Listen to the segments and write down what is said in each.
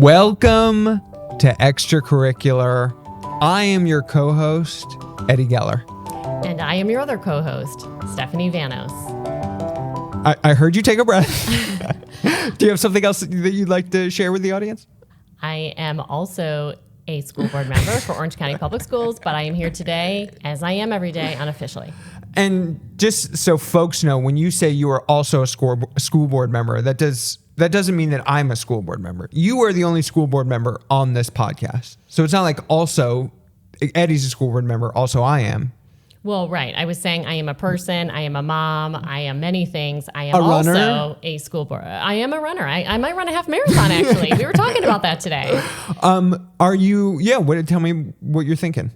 Welcome to Extracurricular. I am your co-host, Eddie Geller. And I am your other co-host, Stephanie Vanos. I heard you take a breath. Do you have something else that you'd like to share with the audience? I am also a school board member for Orange County Public Schools, but I am here today, as I am every day, unofficially. And just so folks know, when you say you are also a school board member, that doesn't mean that I'm a school board member. You are the only school board member on this podcast. So it's not like also Eddie's a school board member, also I am. Well, right. I was saying I am a person, I am a mom, I am many things. I am A runner? also a school board. I am a runner. I might run a half marathon, actually. We were talking about that today. Are you, tell me what you're thinking.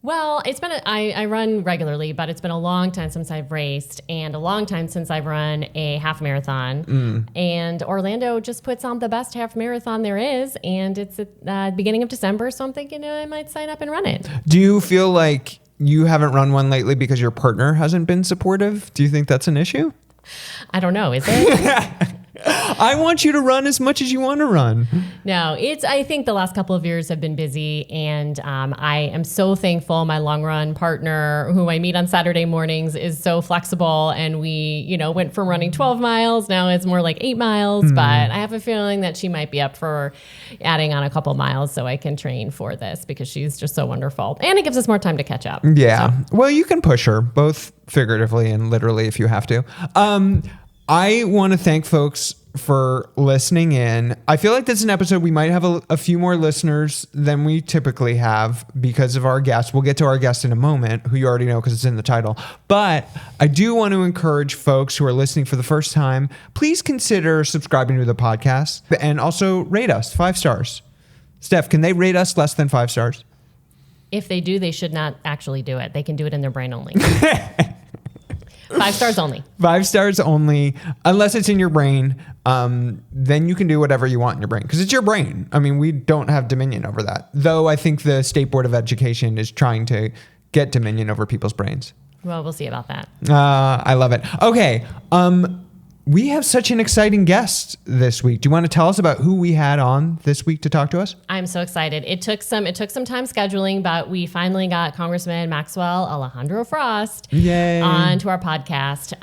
Well, I run regularly, but it's been a long time since I've raced and a long time since I've run a half marathon. And Orlando just puts on the best half marathon there is, and it's at the beginning of December, so I'm thinking I might sign up and run it. Do you feel like you haven't run one lately because your partner hasn't been supportive? Do you think that's an issue? I don't know. Is it? I want you to run as much as you want to run. No, I think the last couple of years have been busy, and I am so thankful. My long run partner, who I meet on Saturday mornings, is so flexible, and we, went from running 12 miles. Now it's more like 8 miles, but I have a feeling that she might be up for adding on a couple miles so I can train for this because she's just so wonderful. And it gives us more time to catch up. Yeah. So. Well, you can push her both figuratively and literally if you have to. I want to thank folks for listening in. I feel like this is an episode we might have a few more listeners than we typically have because of our guest. We'll get to our guest in a moment, who you already know because it's in the title. But I do want to encourage folks who are listening for the first time, please consider subscribing to the podcast and also rate us 5 stars. Steph, can they rate us less than 5 stars? If they do, they should not actually do it. They can do it in their brain only. 5 stars only. 5 stars only, unless it's in your brain. Then you can do whatever you want in your brain because it's your brain. I mean, we don't have dominion over that. Though I think the State Board of Education is trying to get dominion over people's brains. Well, we'll see about that. I love it. Okay. We have such an exciting guest this week. Do you want to tell us about who we had on this week to talk to us? I'm so excited. It took some time scheduling, but we finally got Congressman Maxwell Alejandro Frost onto our podcast.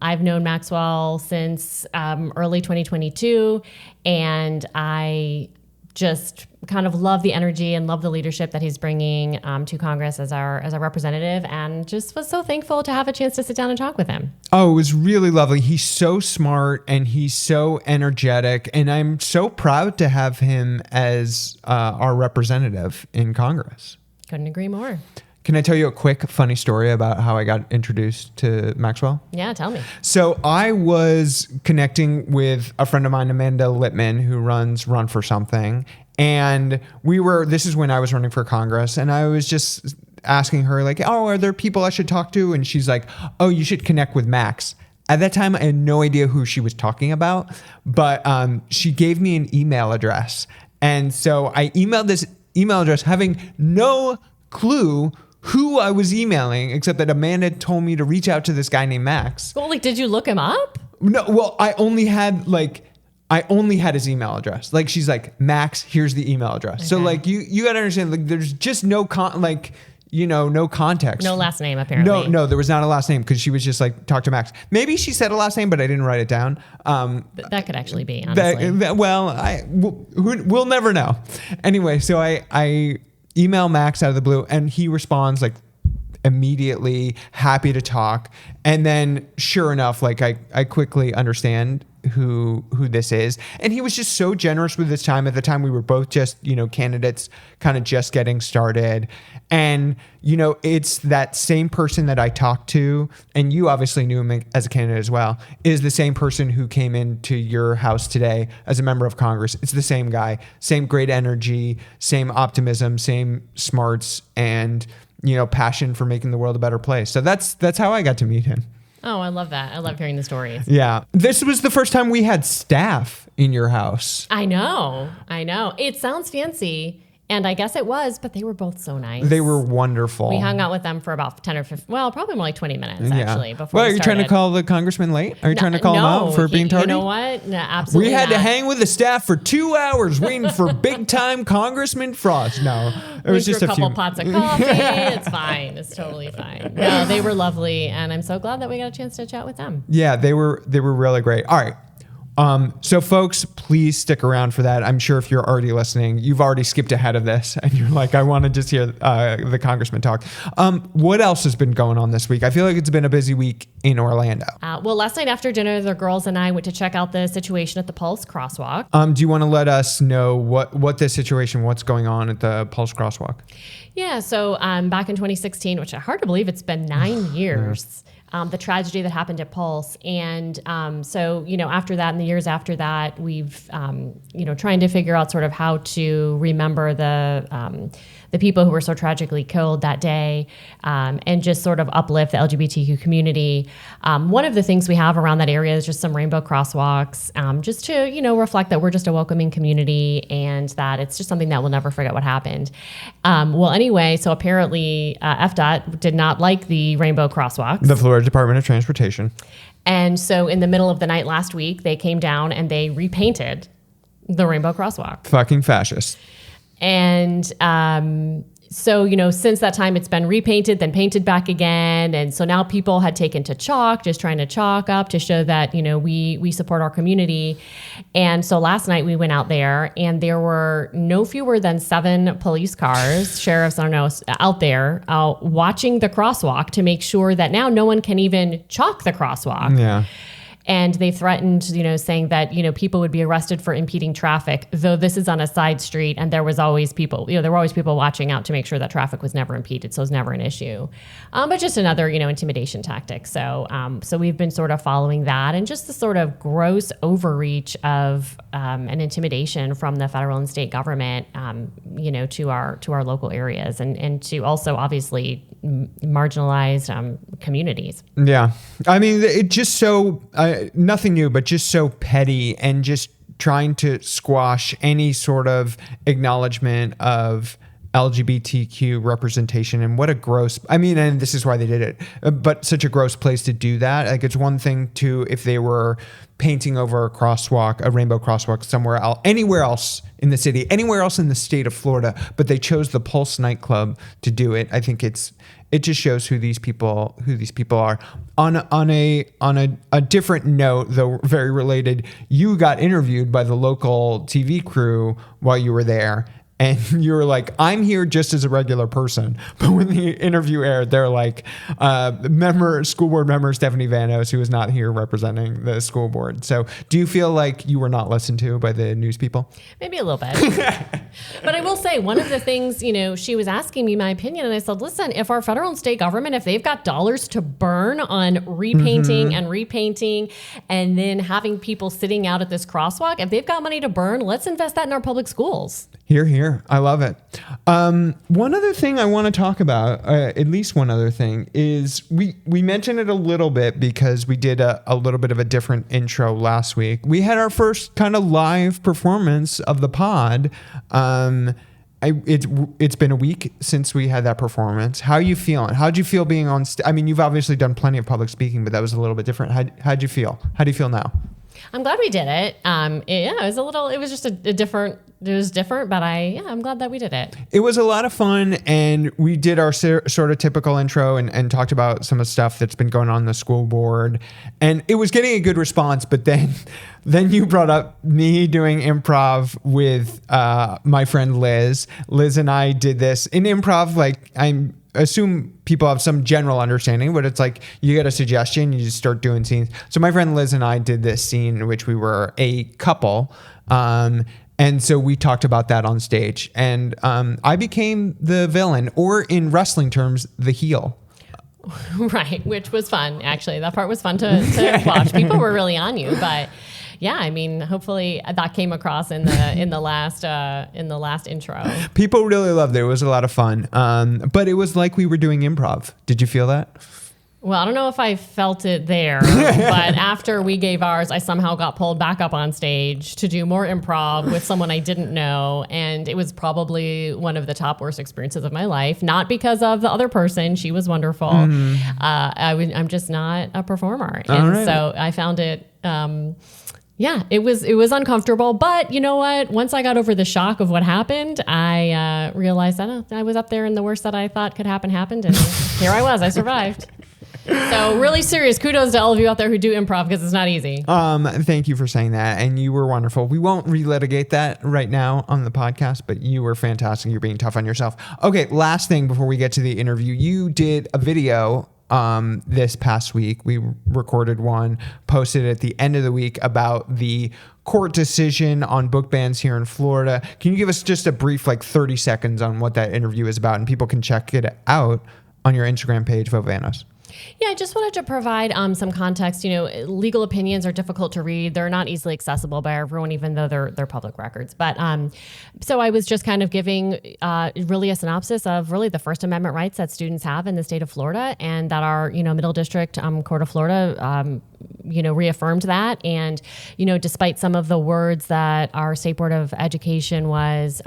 I've known Maxwell since early 2022, and I just kind of love the energy and love the leadership that he's bringing to Congress as our representative, and just was so thankful to have a chance to sit down and talk with him. Oh, it was really lovely. He's so smart and he's so energetic, and I'm so proud to have him as our representative in Congress. Couldn't agree more. Can I tell you a quick funny story about how I got introduced to Maxwell? Yeah, tell me. So I was connecting with a friend of mine, Amanda Littman, who runs Run for Something. And this is when I was running for Congress, and I was just asking her like, oh, are there people I should talk to? And she's like, oh, you should connect with Max. At that time, I had no idea who she was talking about, but she gave me an email address. And so I emailed this email address having no clue who I was emailing, except that Amanda told me to reach out to this guy named Max. Well, did you look him up? No, well, I only had his email address. Like, she's like, Max, here's the email address. Okay. So like, you gotta understand, like, there's just no context. No last name, apparently. No, there was not a last name because she was just like, talk to Max. Maybe she said a last name, but I didn't write it down. That could actually be, honestly. We'll never know. Anyway, so I email Max out of the blue, and he responds like immediately, happy to talk. And then sure enough, like I quickly understand who this is. And he was just so generous with his time. At the time, we were both just, candidates kind of just getting started. And, it's that same person that I talked to, and you obviously knew him as a candidate as well, is the same person who came into your house today as a member of Congress. It's the same guy, same great energy, same optimism, same smarts, and, passion for making the world a better place. So that's how I got to meet him. Oh, I love that. I love hearing the stories. Yeah. This was the first time we had staff in your house. I know. It sounds fancy. And I guess it was, but they were both so nice. They were wonderful. We hung out with them for about 10 or 15, well, probably more like 20 minutes actually. Before Well, are you trying to call the congressman late? Are you trying to call him out for being tardy? You know what? No, absolutely We had not. to hang with the staff for 2 hours waiting for big time Congressman Frost. No, it was just a couple pots of coffee. It's fine. It's totally fine. No, they were lovely, and I'm so glad that we got a chance to chat with them. Yeah, they were really great. All right. So folks, please stick around for that. I'm sure if you're already listening, you've already skipped ahead of this and you're like, I want to just hear the congressman talk. What else has been going on this week? I feel like it's been a busy week in Orlando. Well, last night after dinner, the girls and I went to check out the situation at the Pulse Crosswalk. Do you want to let us know what the situation, what's going on at the Pulse Crosswalk? Yeah, so back in 2016, which is hard to believe it's been 9 years, the tragedy that happened at Pulse. And so, after that and the years after that, we've, trying to figure out sort of how to remember the people who were so tragically killed that day, and just sort of uplift the LGBTQ community. One of the things we have around that area is just some rainbow crosswalks, just to, reflect that we're just a welcoming community and that it's just something that we'll never forget what happened. Well, anyway, so apparently FDOT did not like the rainbow crosswalks. The Florida Department of Transportation. And so in the middle of the night last week, they came down and they repainted the rainbow crosswalk. Fucking fascist. And so, since that time, it's been repainted, then painted back again. And so now people had taken to chalk, just trying to chalk up to show that, we support our community. And so last night we went out there and there were no fewer than 7 police cars, sheriffs, I don't know, out there watching the crosswalk to make sure that now no one can even chalk the crosswalk. Yeah. And they threatened, saying that, people would be arrested for impeding traffic, though this is on a side street and there was always people, there were always people watching out to make sure that traffic was never impeded. So it was never an issue. But just another, intimidation tactic. So we've been sort of following that and just the sort of gross overreach of an intimidation from the federal and state government, to our local areas and to also obviously marginalized communities. Yeah. I mean, it just so, nothing new, but just so petty and just trying to squash any sort of acknowledgement of LGBTQ representation. And what a gross, and this is why they did it, but such a gross place to do that. Like, it's one thing to, if they were painting over a crosswalk, a rainbow crosswalk somewhere else, anywhere else in the city, anywhere else in the state of Florida, but they chose the Pulse nightclub to do it. I think it just shows who these people are. On a different note, though very related, you got interviewed by the local TV crew while you were there. And you were like, I'm here just as a regular person. But when the interview aired, they're like, school board member Stephanie Vanos, who is not here representing the school board. So do you feel like you were not listened to by the news people? Maybe a little bit. But I will say, one of the things, she was asking me my opinion. And I said, listen, if our federal and state government, if they've got dollars to burn on repainting and repainting and then having people sitting out at this crosswalk, if they've got money to burn, let's invest that in our public schools. Hear, hear. I love it. One other thing I want to talk about, at least one other thing, is we mentioned it a little bit because we did a little bit of a different intro last week. We had our first kind of live performance of the pod. It's been a week since we had that performance. How are you feeling? How'd you feel being on stage? You've obviously done plenty of public speaking, but that was a little bit different. How'd you feel? How do you feel now? I'm glad we did it. It was just a different. It was different, but I'm glad that we did it. It was a lot of fun, and we did our sort of typical intro and talked about some of the stuff that's been going on in the school board, and it was getting a good response. But then you brought up me doing improv with my friend Liz. Liz and I did this in improv. Like, I assume people have some general understanding, but it's like you get a suggestion, you just start doing scenes. So my friend Liz and I did this scene in which we were a couple. And so we talked about that on stage, and I became the villain, or in wrestling terms, the heel. Right, which was fun. Actually, that part was fun to watch. People were really on you, but yeah, hopefully that came across in the last intro. People really loved it. It was a lot of fun. But it was like we were doing improv. Did you feel that? Well, I don't know if I felt it there, but after we gave ours, I somehow got pulled back up on stage to do more improv with someone I didn't know. And it was probably one of the top worst experiences of my life. Not because of the other person. She was wonderful. I'm just not a performer. And so I found it... it was uncomfortable, but you know what? Once I got over the shock of what happened, I realized that I was up there and the worst that I thought could happen happened, and here I was. I survived. So really serious kudos to all of you out there who do improv, because it's not easy. Thank you for saying that, and you were wonderful. We won't relitigate that right now on the podcast, but you were fantastic. You're being tough on yourself. Okay, last thing before we get to the interview. You did a video this past week. We recorded one, posted at the end of the week about the court decision on book bans here in Florida. Can you give us just a brief, 30 seconds on what that interview is about, and people can check it out on your Instagram page, Vote Vanos? Yeah, I just wanted to provide some context. Legal opinions are difficult to read. They're not easily accessible by everyone, even though they're public records. But so I was just kind of giving really a synopsis of really the First Amendment rights that students have in the state of Florida, and that our Middle District Court of Florida reaffirmed that. And despite some of the words that our State Board of Education was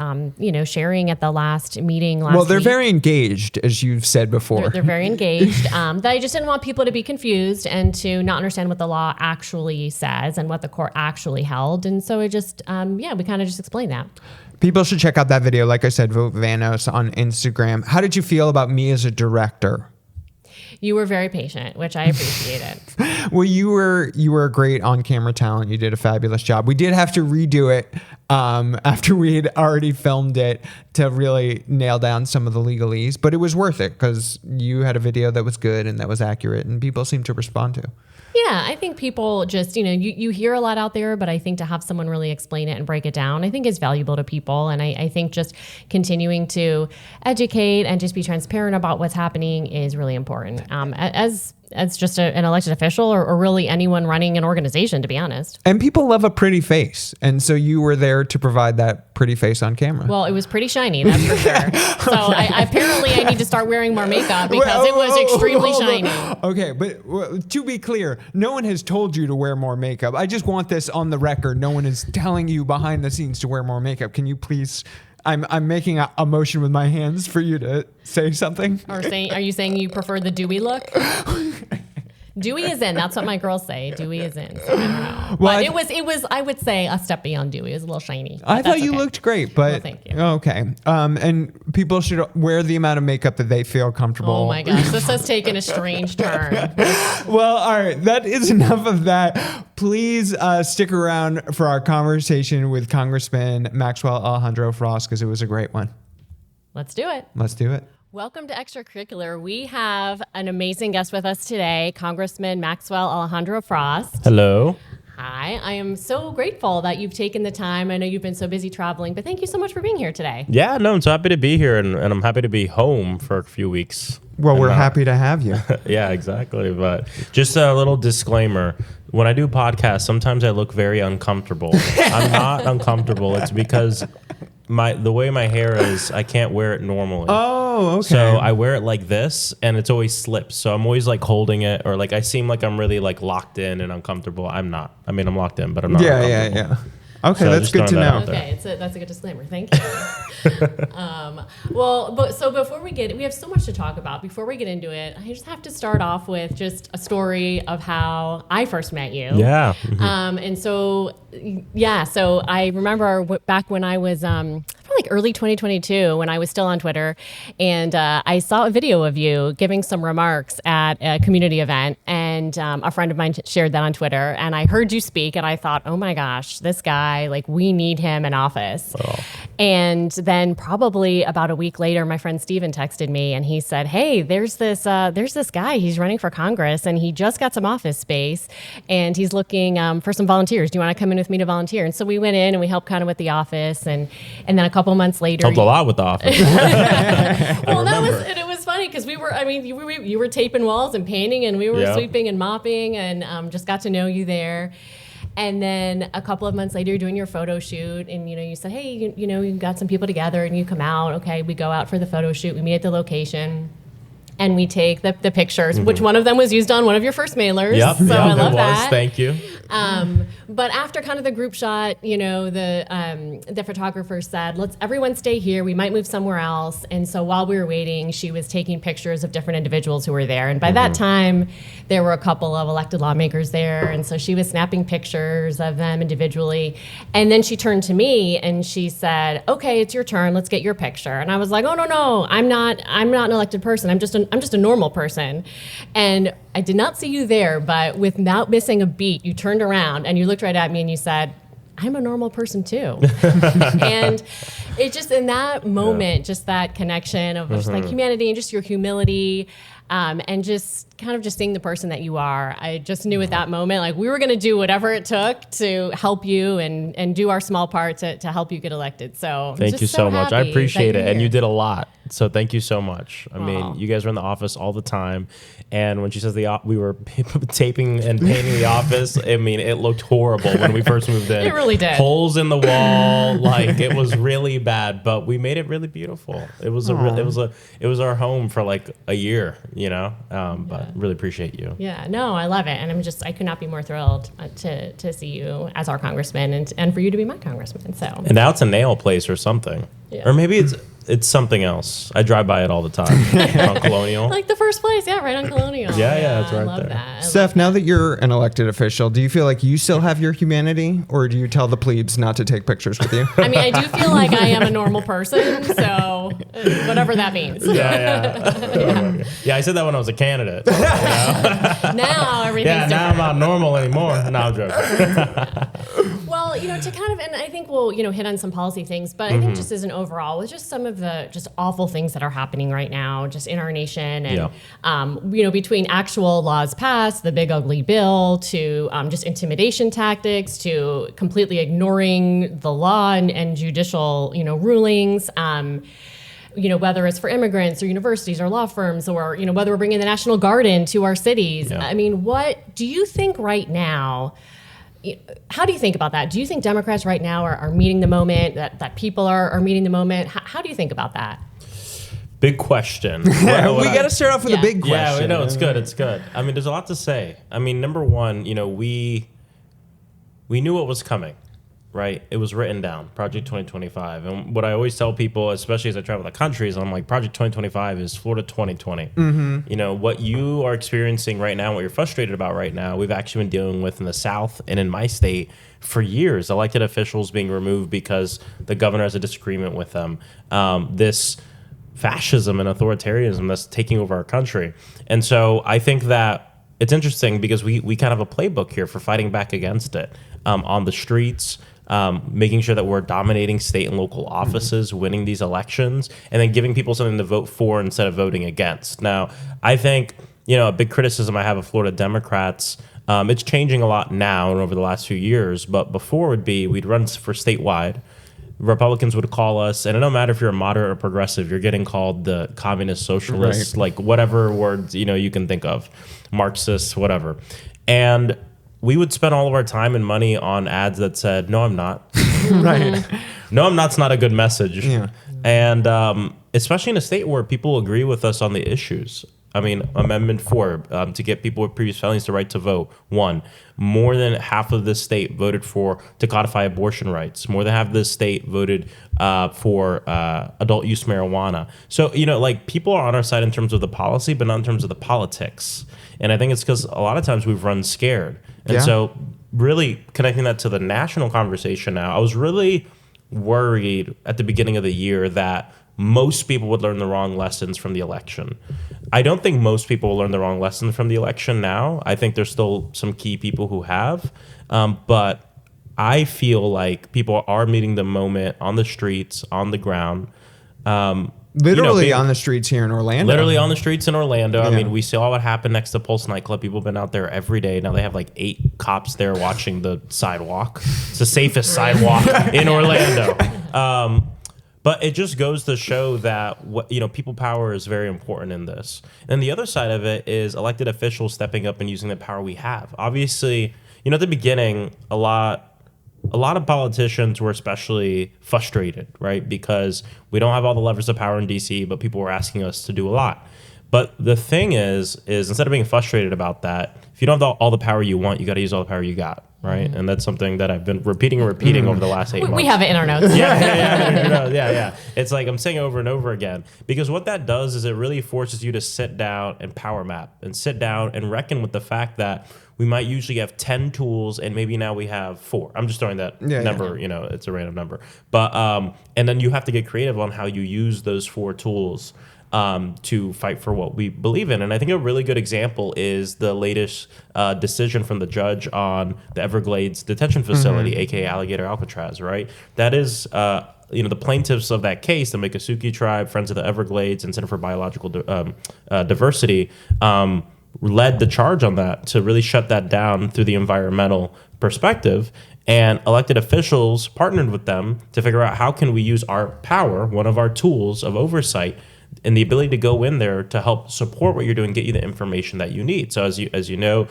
sharing at the last meeting last week. Well, they're very engaged, as you've said before. They're very engaged. That I just didn't want people to be confused and to not understand what the law actually says and what the court actually held. And so it just, we kind of just explained that. People should check out that video. Like I said, Vote Vanos on Instagram. How did you feel about me as a director? You were very patient, which I appreciated. Well, you were a great on-camera talent. You did a fabulous job. We did have to redo it after we had already filmed it to really nail down some of the legalese, but it was worth it because you had a video that was good and that was accurate, and people seemed to respond to. Yeah, I think people just, you hear a lot out there, but I think to have someone really explain it and break it down, I think is valuable to people. And I think just continuing to educate and just be transparent about what's happening is really important. As just an elected official or really anyone running an organization, to be honest. And people love a pretty face. And so you were there to provide that pretty face on camera. Well, it was pretty shiny, that's for sure. So apparently I need to start wearing more makeup because it was extremely shiny. Okay, but to be clear, no one has told you to wear more makeup. I just want this on the record. No one is telling you behind the scenes to wear more makeup. Can you please... I'm making a motion with my hands for you to say something. Are you saying you prefer the dewy look? Dewy is in. That's what my girls say. Dewy is in. So I don't know. Well, but it was. I would say a step beyond dewy. It was a little shiny. I thought you looked great, but well, thank you. Okay. And people should wear the amount of makeup that they feel comfortable. Oh my gosh, this has taken a strange turn. Well, all right. That is enough of that. Please stick around for our conversation with Congressman Maxwell Alejandro Frost, because it was a great one. Let's do it. Let's do it. Welcome to Extracurricular. We have an amazing guest with us today, Congressman Maxwell Alejandro Frost. Hello. Hi. I am so grateful that you've taken the time. I know you've been so busy traveling, but thank you so much for being here today. Yeah, no, I'm so happy to be here, and I'm happy to be home for a few weeks. Well, we're happy to have you. Yeah, exactly. But just a little disclaimer. When I do podcasts, sometimes I look very uncomfortable. I'm not uncomfortable. It's because the way my hair is, I can't wear it normally. Oh, okay. So I wear it like this, and it's always slips. So I'm always holding it, or I seem like I'm really locked in and uncomfortable. I'm not. I mean, I'm locked in, but I'm not uncomfortable. Yeah. Okay, so that's good to know. Okay, that's a good disclaimer. Thank you. So before we have so much to talk about. Before we get into it, I just have to start off with just a story of how I first met you. Yeah. So I remember back when I was early 2022, when I was still on Twitter, and I saw a video of you giving some remarks at a community event, and a friend of mine shared that on Twitter, and I heard you speak, and I thought, oh my gosh, this guy, we need him in office. Oh. And then probably about a week later, my friend Steven texted me, and he said, hey, there's this guy, he's running for Congress, and he just got some office space, and he's looking for some volunteers. Do you want to come in with me to volunteer? And so we went in and we helped kind of with the office, and then a couple months later, helped a lot with the office. Well, it was funny because you were taping walls and painting, and we were sweeping and mopping, and just got to know you there. And then a couple of months later, doing your photo shoot, and you said, hey, you got some people together, and you come out. Okay, we go out for the photo shoot. We meet at the location. and we take the pictures, which one of them was used on one of your first mailers. Yep, so I love that. Thank you. But after kind of the group shot, the photographer said, let's everyone stay here. We might move somewhere else. And so while we were waiting, she was taking pictures of different individuals who were there. And by that time, there were a couple of elected lawmakers there. And so she was snapping pictures of them individually. And then she turned to me and she said, okay, it's your turn. Let's get your picture. And I was like, oh, no, I'm not an elected person. I'm just a normal person. And I did not see you there, but without missing a beat, you turned around and you looked right at me and you said, I'm a normal person too. And it just, in that moment, just that connection of just like humanity and just your humility, and just kind of just seeing the person that you are. I just knew at that moment, like we were going to do whatever it took to help you and do our small part to help you get elected. So thank you so much. I appreciate it. And you did a lot. So thank you so much. I mean, you guys were in the office all the time. And when she says we were taping and painting the office, I mean, it looked horrible when we first moved in. It really did. Holes in the wall, like it was really bad, but we made it really beautiful. It was it was our home for like a year, but really appreciate you. Yeah, no, I love it. And I could not be more thrilled to see you as our congressman and for you to be my congressman. So. And now it's a nail place or something. Yeah. Or maybe it's something else. I drive by it all the time on Colonial. Like the first place, right on Colonial. Yeah, that's right. I love there. That. Steph, now that you're an elected official, do you feel like you still have your humanity, or do you tell the plebes not to take pictures with you? I mean, I do feel like I am a normal person, so whatever that means. Yeah. Yeah, I said that when I was a candidate. Now everything's different. Now I'm not normal anymore. No, I'm joking. Well, to kind of, and I think we'll, hit on some policy things, but I think just as an overall, with just some of the just awful things that are happening right now, just in our nation, and between actual laws passed, the big ugly bill, to just intimidation tactics, to completely ignoring the law and judicial, rulings. Whether it's for immigrants or universities or law firms, or whether we're bringing the National Guard into our cities. Yeah. I mean, what do you think right now? How do you think about that? Do you think Democrats right now are meeting the moment, that people are meeting the moment? How do you think about that? Big question. We got to start off with a big question. Yeah, no, it's good. It's good. I mean, there's a lot to say. I mean, number one, we knew what was coming, right? It was written down, Project 2025. And what I always tell people, especially as I travel the country, is I'm like, Project 2025 is Florida 2020. What you are experiencing right now, what you're frustrated about right now, we've actually been dealing with in the South and in my state for years. Elected officials being removed because the governor has a disagreement with them. This fascism and authoritarianism that's taking over our country. And so I think that it's interesting because we kind of have a playbook here for fighting back against it on the streets, making sure that we're dominating state and local offices, winning these elections, and then giving people something to vote for instead of voting against. Now, I think, a big criticism I have of Florida Democrats, it's changing a lot now and over the last few years, but before would be we'd run for statewide. Republicans would call us, and it don't matter if you're a moderate or progressive, you're getting called the communist, socialist, like whatever words, you can think of, Marxist, whatever. And we would spend all of our time and money on ads that said, no, I'm not. Right. No, I'm not's not a good message. Yeah. And especially in a state where people agree with us on the issues. I mean, Amendment 4, to get people with previous felonies the right to vote. 1, more than half of the state voted to codify abortion rights. More than half of the state voted for adult use marijuana. So, people are on our side in terms of the policy, but not in terms of the politics. And I think it's because a lot of times we've run scared. And so really connecting that to the national conversation now, I was really worried at the beginning of the year that most people would learn the wrong lessons from the election. I don't think most people will learn the wrong lessons from the election now. I think there's still some key people who have. But I feel like people are meeting the moment on the streets, on the ground. Literally on the streets here in Orlando. Literally on the streets in Orlando. Yeah. I mean, we saw what happened next to Pulse nightclub. People have been out there every day. Now they have like 8 cops there watching the sidewalk. It's the safest sidewalk in Orlando. But it just goes to show that people power is very important in this. And the other side of it is elected officials stepping up and using the power we have. Obviously, at the beginning, a lot of politicians were especially frustrated, right? Because we don't have all the levers of power in DC, but people were asking us to do a lot. But the thing is instead of being frustrated about that, if you don't have all the power you want, you got to use all the power you got, right? And that's something that I've been repeating over the last 8 months. We have it in our notes. Yeah. It's like I'm saying over and over again, because what that does is it really forces you to sit down and power map and sit down and reckon with the fact that we might usually have 10 tools and maybe now we have 4. I'm just throwing that number, it's a random number. But and then you have to get creative on how you use those 4 tools to fight for what we believe in. And I think a really good example is the latest decision from the judge on the Everglades detention facility, aka Alligator Alcatraz, right? That is the plaintiffs of that case, the Miccosukee tribe, Friends of the Everglades, and Center for Biological Diversity, led the charge on that to really shut that down through the environmental perspective. And elected officials partnered with them to figure out how can we use our power, one of our tools of oversight, and the ability to go in there to help support what you're doing, get you the information that you need. So as you know,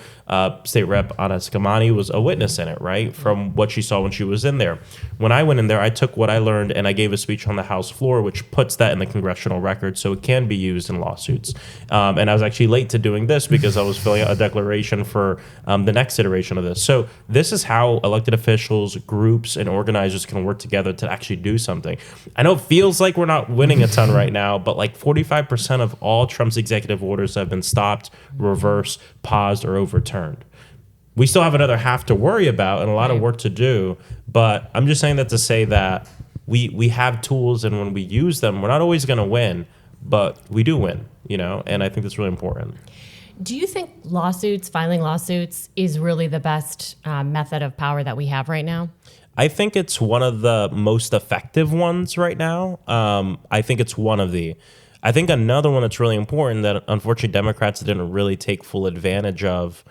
State Rep Ana Escamani was a witness in it, right? From what she saw when she was in there. When I went in there, I took what I learned and I gave a speech on the House floor, which puts that in the congressional record so it can be used in lawsuits. And I was actually late to doing this because I was filling out a declaration for the next iteration of this. So this is how elected officials, groups, and organizers can work together to actually do something. I know it feels like we're not winning a ton right now, but like 45% of all Trump's executive orders have been stopped, reversed, paused, or overturned. We still have another half to worry about and a lot of work to do, but I'm just saying that to say that we have tools, and when we use them, we're not always going to win, but we do win, and I think that's really important. Do you think filing lawsuits, is really the best method of power that we have right now? I think it's one of the most effective ones right now. I think it's one of the. I think another one that's really important that unfortunately Democrats didn't really take full advantage of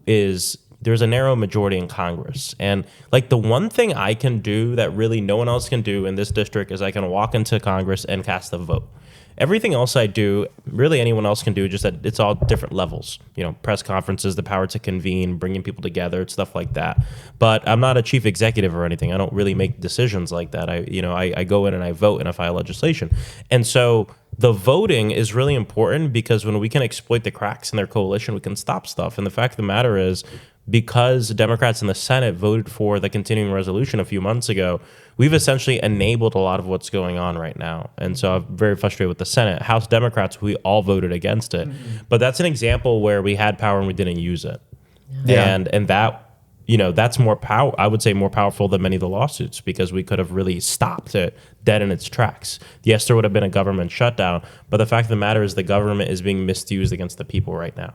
is there's a narrow majority in Congress. And like the one thing I can do that really no one else can do in this district is I can walk into Congress and cast a vote. Everything else I do, really anyone else can do, just that it's all different levels. Press conferences, the power to convene, bringing people together, stuff like that. But I'm not a chief executive or anything. I don't really make decisions like that. I go in and I vote and I file legislation. And so the voting is really important because when we can exploit the cracks in their coalition, we can stop stuff. And the fact of the matter is, because Democrats in the Senate voted for the continuing resolution a few months ago, we've essentially enabled a lot of what's going on right now. And so I'm very frustrated with the Senate. House Democrats, we all voted against it. But that's an example where we had power and we didn't use it. And that, that's more power. I would say more powerful than many of the lawsuits, because we could have really stopped it dead in its tracks. Yes, there would have been a government shutdown, but the fact of the matter is the government is being misused against the people right now.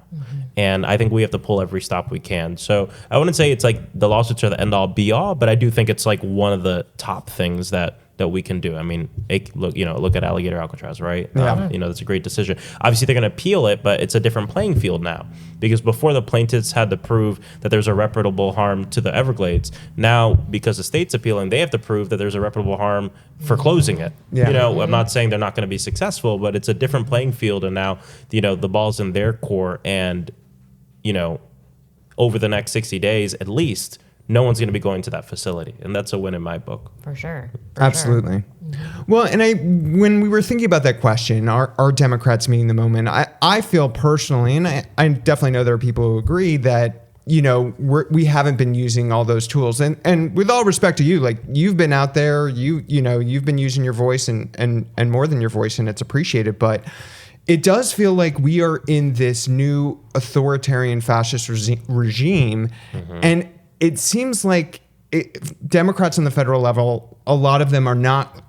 And I think we have to pull every stop we can. So I wouldn't say it's like the lawsuits are the end all be all, but I do think it's like one of the top things that we can do. I mean, look at Alligator Alcatraz, right? That's a great decision. Obviously, they're going to appeal it, but it's a different playing field now, because before the plaintiffs had to prove that there's irreparable harm to the Everglades. Now, because the state's appealing, they have to prove that there's irreparable harm for closing it. I'm not saying they're not going to be successful, but it's a different playing field, and now the ball's in their court, and over the next 60 days at least, no one's going to be going to that facility. And that's a win in my book. For sure. Absolutely. Well, and when we were thinking about that question, are Democrats meeting the moment? I feel personally, and I definitely know there are people who agree that, we haven't been using all those tools. And with all respect to you, like you've been out there, you've been using your voice and more than your voice, and it's appreciated. But it does feel like we are in this new authoritarian fascist regime. And it seems like Democrats on the federal level, a lot of them are not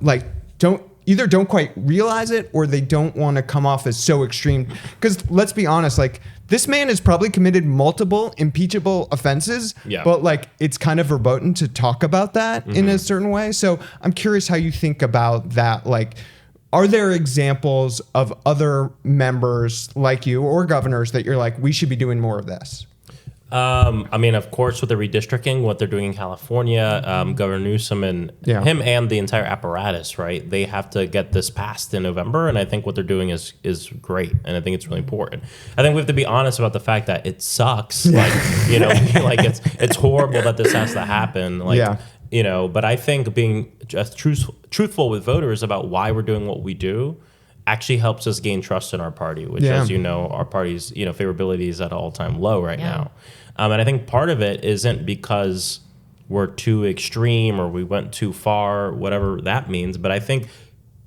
don't quite realize it, or they don't want to come off as so extreme. Because let's be honest, like this man has probably committed multiple impeachable offenses, but it's kind of verboten to talk about that in a certain way. So I'm curious how you think about that. Like, are there examples of other members like you or governors that you're like, we should be doing more of this? I mean, of course, with the redistricting, what they're doing in California, Governor Newsom and him and the entire apparatus, right? They have to get this passed in November, and I think what they're doing is great, and I think it's really important. I think we have to be honest about the fact that it sucks, it's horrible that this has to happen, but I think being just truthful with voters about why we're doing what we do actually helps us gain trust in our party, which, as you know, our party's favorability is at an all-time low right now. And I think part of it isn't because we're too extreme or we went too far, whatever that means, but I think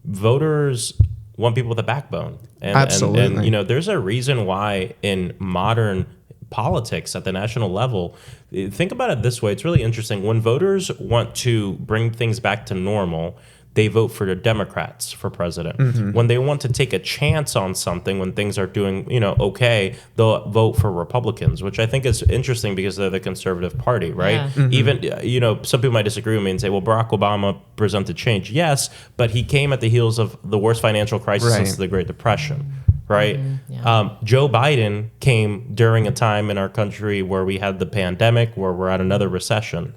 voters want people with a backbone. Absolutely. And there's a reason why in modern politics at the national level, think about it this way. It's really interesting. When voters want to bring things back to normal, they vote for the Democrats for president. When they want to take a chance on something, when things are doing, okay, they'll vote for Republicans, which I think is interesting because they're the conservative party, right? Yeah. Even, some people might disagree with me and say, well, Barack Obama presented change. Yes, but he came at the heels of the worst financial crisis since the Great Depression. Right. Joe Biden came during a time in our country where we had the pandemic, where we're at another recession.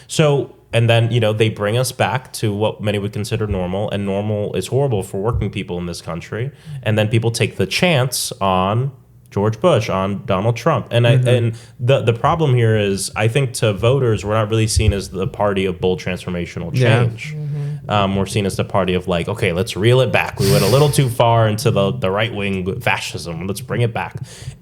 So, and then, they bring us back to what many would consider normal, and normal is horrible for working people in this country. And then people take the chance on George Bush, on Donald Trump. And and the problem here is, I think to voters, we're not really seen as the party of bold transformational change. We're seen as the party of like, okay, let's reel it back. We went a little too far into the right-wing fascism. Let's bring it back.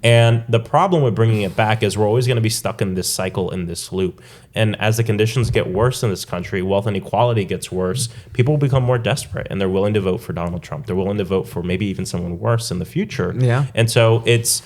And the problem with bringing it back is we're always going to be stuck in this cycle, in this loop. And as the conditions get worse in this country, wealth inequality gets worse, people become more desperate, and they're willing to vote for Donald Trump. They're willing to vote for maybe even someone worse in the future. And so it's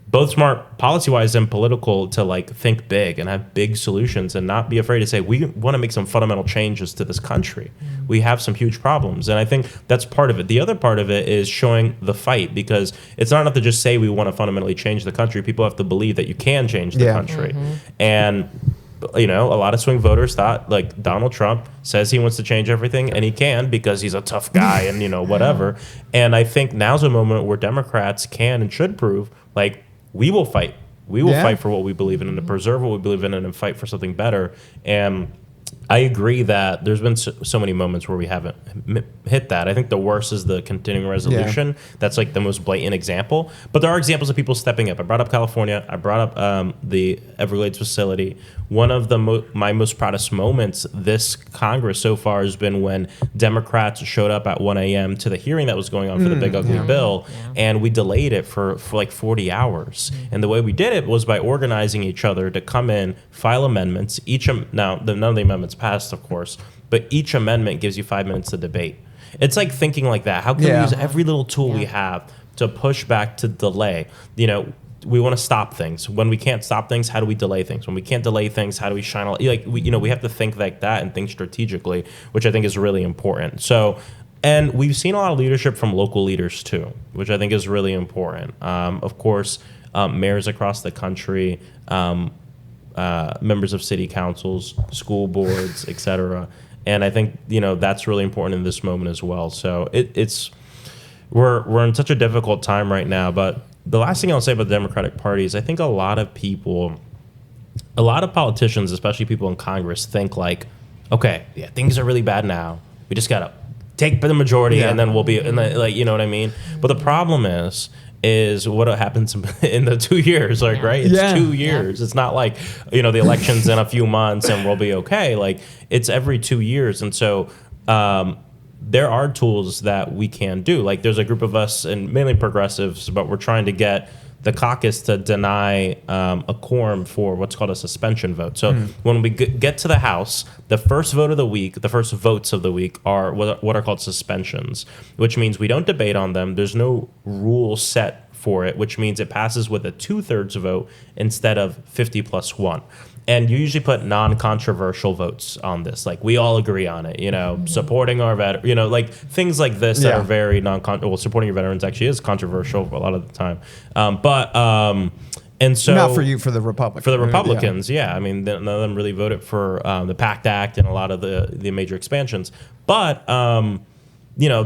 both smart policy-wise and political to like think big and have big solutions and not be afraid to say, we want to make some fundamental changes to this country. We have some huge problems. And I think that's part of it. The other part of it is showing the fight, because it's not enough to just say we want to fundamentally change the country. People have to believe that you can change the country. And a lot of swing voters thought, like, Donald Trump says he wants to change everything, and he can because he's a tough guy and, whatever. And I think now's a moment where Democrats can and should prove, like, we will fight. We will fight for what we believe in and to preserve what we believe in and fight for something better. And I agree that there's been so many moments where we haven't hit that. I think the worst is the continuing resolution. That's like the most blatant example. But there are examples of people stepping up. I brought up California. I brought up the Everglades facility. One of my most proudest moments this Congress so far has been when Democrats showed up at 1 a.m. to the hearing that was going on for the big ugly bill, and we delayed it for like 40 hours. And the way we did it was by organizing each other to come in, file amendments. None of the amendments passed, of course, but each amendment gives you 5 minutes to debate. It's like thinking like that. How can we use every little tool we have to push back, to delay? We want to stop things. When we can't stop things, how do we delay things? When we can't delay things, how do we shine a light? We have to think like that and think strategically, which I think is really important. So, and we've seen a lot of leadership from local leaders too, which I think is really important. Of course, mayors across the country, members of city councils, school boards, et cetera. And I think, that's really important in this moment as well. So we're in such a difficult time right now, but the last thing I'll say about the Democratic Party is I think a lot of politicians, especially people in Congress, think like, okay, things are really bad now. We just got to take the majority and then we'll be, you know what I mean? But the problem is what happens in the 2 years, right? It's 2 years. It's not like, the election's in a few months and we'll be okay. Like, it's every 2 years. And so, there are tools that we can do. Like, there's a group of us, and mainly progressives, but we're trying to get the caucus to deny a quorum for what's called a suspension vote. So when we get to the House, the first vote of the week, the first votes of the week are what are called suspensions, which means we don't debate on them. There's no rule set for it, which means it passes with a 2/3 vote instead of 50+1. And you usually put non-controversial votes on this. Like, we all agree on it, supporting our veterans, like things like this that are very supporting your veterans actually is controversial a lot of the time. And so not for you, for the Republicans. For the Republicans, I mean, none of them really voted for the PACT Act and a lot of the major expansions. But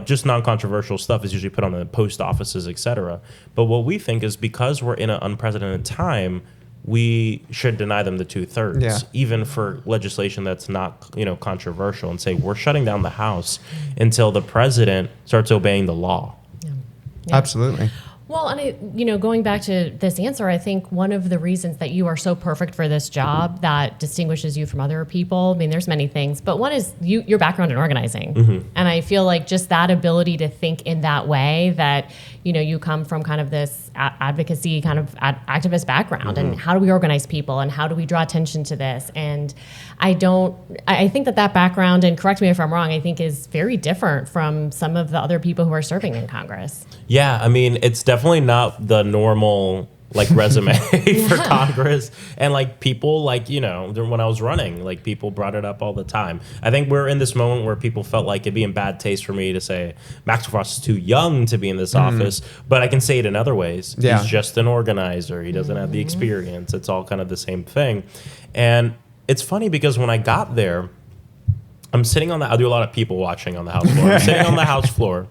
just non-controversial stuff is usually put on the post offices, et cetera. But what we think is, because we're in an unprecedented time, we should deny them the 2/3, even for legislation that's not, controversial, and say we're shutting down the House until the president starts obeying the law. Absolutely. Well, and going back to this answer, I think one of the reasons that you are so perfect for this job that distinguishes you from other people, I mean, there's many things, but one is your background in organizing. Mm-hmm. And I feel like just that ability to think in that way that, you come from kind of this advocacy kind of activist background, mm-hmm. and how do we organize people and how do we draw attention to this? And I think that background, and correct me if I'm wrong, I think is very different from some of the other people who are serving in Congress. Yeah, I mean, it's definitely not the normal resume for Congress. And people when I was running, people brought it up all the time. I think we're in this moment where people felt like it'd be in bad taste for me to say Maxwell Frost is too young to be in this office, but I can say it in other ways. Yeah. He's just an organizer. He doesn't have the experience. It's all kind of the same thing. And it's funny because when I got there, I'm sitting I do a lot of people watching on the House floor. I'm sitting on the House floor,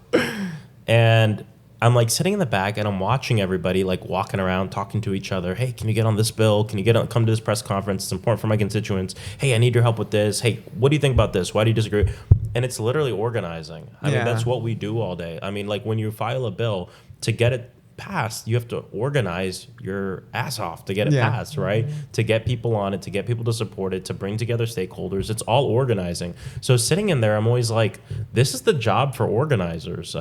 and I'm sitting in the back, and I'm watching everybody walking around, talking to each other. Hey, can you get on this bill? Can you come to this press conference? It's important for my constituents. Hey, I need your help with this. Hey, what do you think about this? Why do you disagree? And it's literally organizing. I mean, that's what we do all day. I mean, when you file a bill, to get it passed, you have to organize your ass off to get it passed, right? To get people on it, to get people to support it, to bring together stakeholders. It's all organizing. So sitting in there, I'm always this is the job for organizers.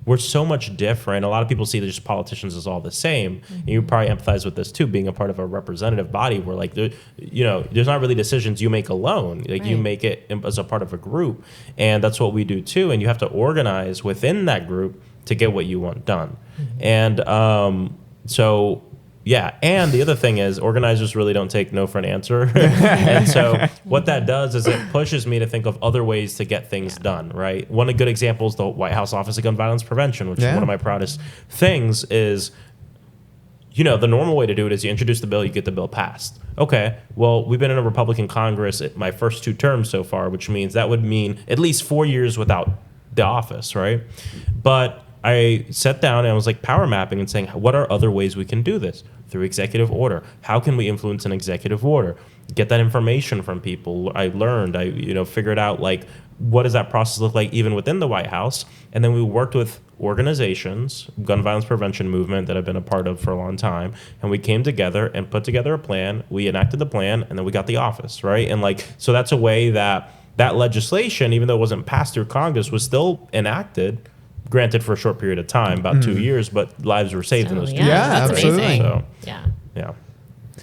We're so much different. A lot of people see that just politicians as all the same. And you probably empathize with this too, being a part of a representative body where there's not really decisions you make alone. You make it as a part of a group. And that's what we do too. And you have to organize within that group to get what you want done. And and the other thing is organizers really don't take no for an answer. And so what that does is it pushes me to think of other ways to get things done, right? One good example is the White House Office of Gun Violence Prevention, which is one of my proudest things is, the normal way to do it is you introduce the bill, you get the bill passed. Okay, well, we've been in a Republican Congress at my first 2 terms so far, which means that would mean at least 4 years without the office, right? But I sat down and I was power mapping and saying, what are other ways we can do this? Through executive order. How can we influence an executive order? Get that information from people. I learned, figured out what does that process look like even within the White House? And then we worked with organizations, gun violence prevention movement that I've been a part of for a long time. And we came together and put together a plan. We enacted the plan and then we got the office, right? And so that's a way that legislation, even though it wasn't passed through Congress, was still enacted. Granted, for a short period of time, about 2 years, but lives were saved in those 2 years. Yeah, absolutely. Amazing. So, yeah,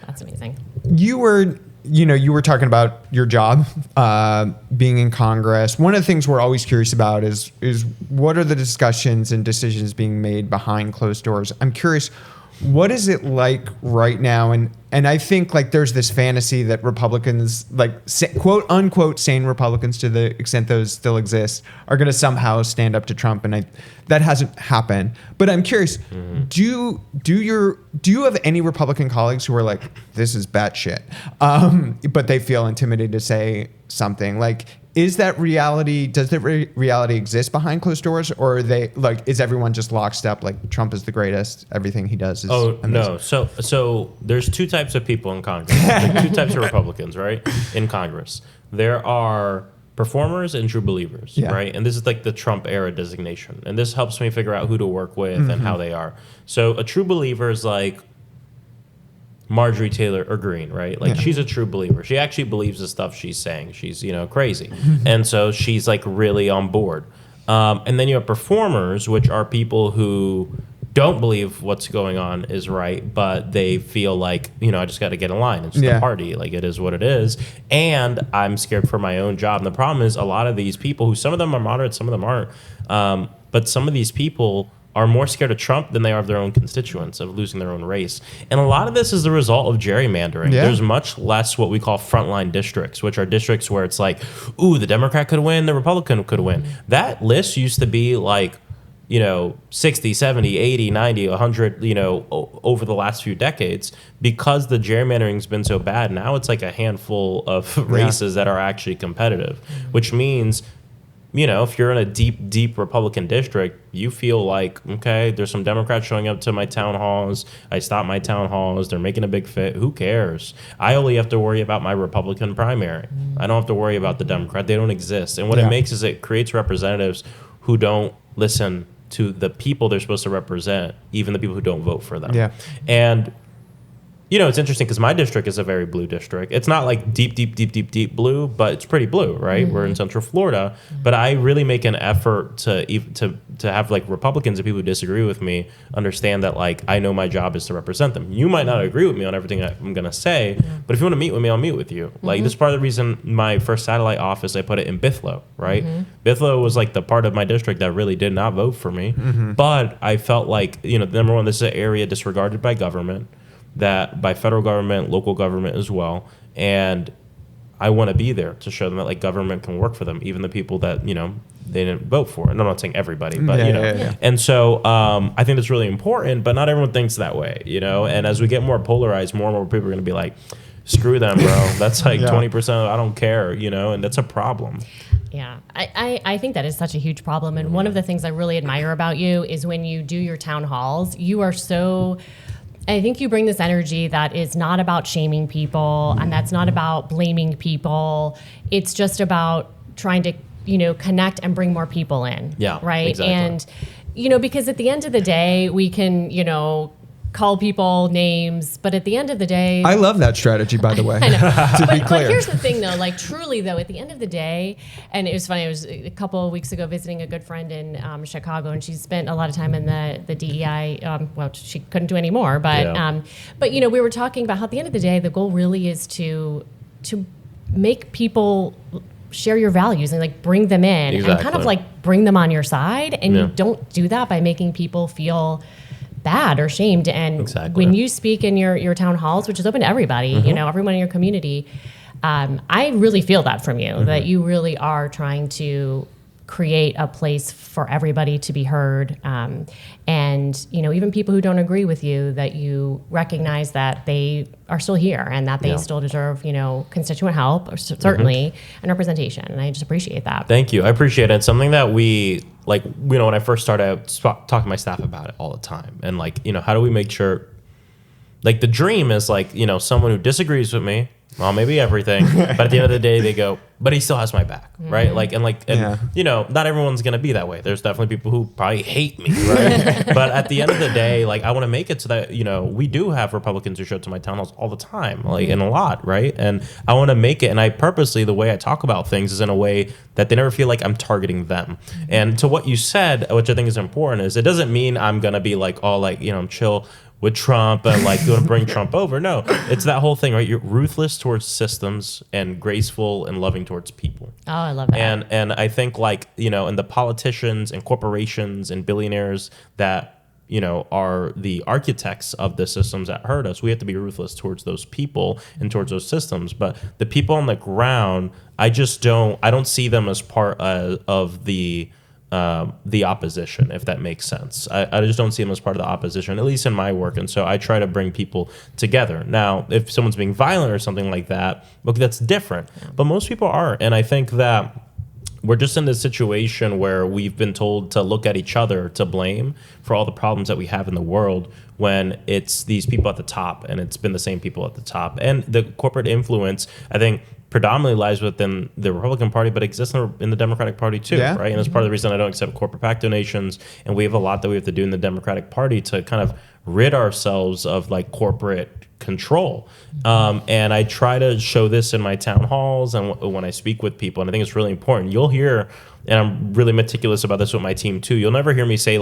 that's amazing. You were talking about your job being in Congress. One of the things we're always curious about is what are the discussions and decisions being made behind closed doors? I'm curious, what is it like right now? And I think there's this fantasy that Republicans, quote unquote sane Republicans, to the extent those still exist, are going to somehow stand up to Trump, and that hasn't happened. But I'm curious, do you have any Republican colleagues who are this is batshit, but they feel intimidated to say something? Is that reality? Does that reality exist behind closed doors, or are they is everyone just lockstep? Trump is the greatest. Everything he does is amazing. No. So there's 2 types of people in Congress. There are 2 types of Republicans, right? In Congress, there are performers and true believers, right? And this is the Trump era designation, and this helps me figure out who to work with and how they are. So a true believer is Marjorie Taylor Greene, right? She's a true believer. She actually believes the stuff she's saying. She's, crazy. And so she's really on board. And then you have performers, which are people who don't believe what's going on is right, but they feel I just got to get in line. It's the party. It is what it is. And I'm scared for my own job. And the problem is a lot of these people, who some of them are moderate, some of them aren't, but some of these people are more scared of Trump than they are of their own constituents, of losing their own race. And a lot of this is the result of gerrymandering. Yeah. There's much less what we call frontline districts, which are districts where it's the Democrat could win, the Republican could win. That list used to be 60, 70, 80, 90, 100, over the last few decades. Because the gerrymandering's been so bad, now it's a handful of races that are actually competitive, which means if you're in a deep Republican district, you feel okay, there's some Democrats showing up to my town halls. I stop my town halls. They're making a big fit. Who cares? I only have to worry about my Republican primary. I don't have to worry about the Democrat. They don't exist. And what it makes is it creates representatives who don't listen to the people they're supposed to represent, even the people who don't vote for them. Yeah. And it's interesting because my district is a very blue district. It's not like deep blue, but it's pretty blue, right? We're in Central Florida, but I really make an effort to have like Republicans and people who disagree with me understand that like I know my job is to represent them. You might not agree with me on everything I'm gonna say, but if you want to meet with me, I'll meet with you. Like this is part of the reason my first satellite office I put it in Bithlo, right? Bithlo was like the part of my district that really did not vote for me, but I felt like number one, this is an area disregarded by government. That by federal government, local government as well, and I want to be there to show them that like government can work for them, even the people that they didn't vote for. And I'm not saying everybody, but And so I think that's really important, but not everyone thinks that way, And as we get more polarized, more and more people are going to be like, "Screw them, bro. That's like 20%. I don't care," and that's a problem. Yeah, I think that is such a huge problem. And one of the things I really admire about you is when you do your town halls, you are so. I think you bring this energy that is not about shaming people and that's not about blaming people. It's just about trying to, connect and bring more people in. Yeah. Right. Exactly. And, because at the end of the day, we can, call people names, but at the end of the day, I love that strategy, by the way. I know. To be clear. But here's the thing, though. Like, truly, though, at the end of the day, and it was funny. I was a couple of weeks ago visiting a good friend in Chicago, and she spent a lot of time in the DEI. Well, she couldn't do any more, but we were talking about how at the end of the day, the goal really is to make people share your values and like bring them in and kind of like bring them on your side. And you don't do that by making people feel bad or shamed. And when you speak in your town halls, which is open to everybody, everyone in your community, I really feel that from you, that you really are trying to create a place for everybody to be heard. And, even people who don't agree with you, that you recognize that they are still here and that they still deserve, constituent help, or certainly, and representation. And I just appreciate that. Thank you. I appreciate it. It's something that we, when I first started, I would talk to my staff about it all the time. And how do we make sure, the dream is someone who disagrees with me, well, maybe everything, but at the end of the day, they go, but he still has my back, right? Not everyone's going to be that way. There's definitely people who probably hate me, right? But at the end of the day, I want to make it so that, we do have Republicans who show up to my town halls all the time, and a lot, right? And I want to make it, and I purposely, the way I talk about things is in a way that they never feel like I'm targeting them. And to what you said, which I think is important, is it doesn't mean I'm going to be chill with Trump and going to bring Trump over. No, it's that whole thing, right? You're ruthless towards systems and graceful and loving towards people. Oh, I love that. And I think and the politicians and corporations and billionaires that, are the architects of the systems that hurt us, we have to be ruthless towards those people and towards those systems. But the people on the ground, I don't see them as part of the opposition, if that makes sense. I just don't see them as part of the opposition, at least in my work. And so I try to bring people together. Now, if someone's being violent or something like that, look, that's different. But most people aren't. And I think that we're just in this situation where we've been told to look at each other to blame for all the problems that we have in the world, when it's these people at the top, and it's been the same people at the top. And the corporate influence, I think, predominantly lies within the Republican Party, but exists in the Democratic Party too, right? And that's part of the reason I don't accept corporate PAC donations. And we have a lot that we have to do in the Democratic Party to kind of rid ourselves of corporate control. And I try to show this in my town halls and when I speak with people. And I think it's really important. You'll hear, and I'm really meticulous about this with my team too, you'll never hear me say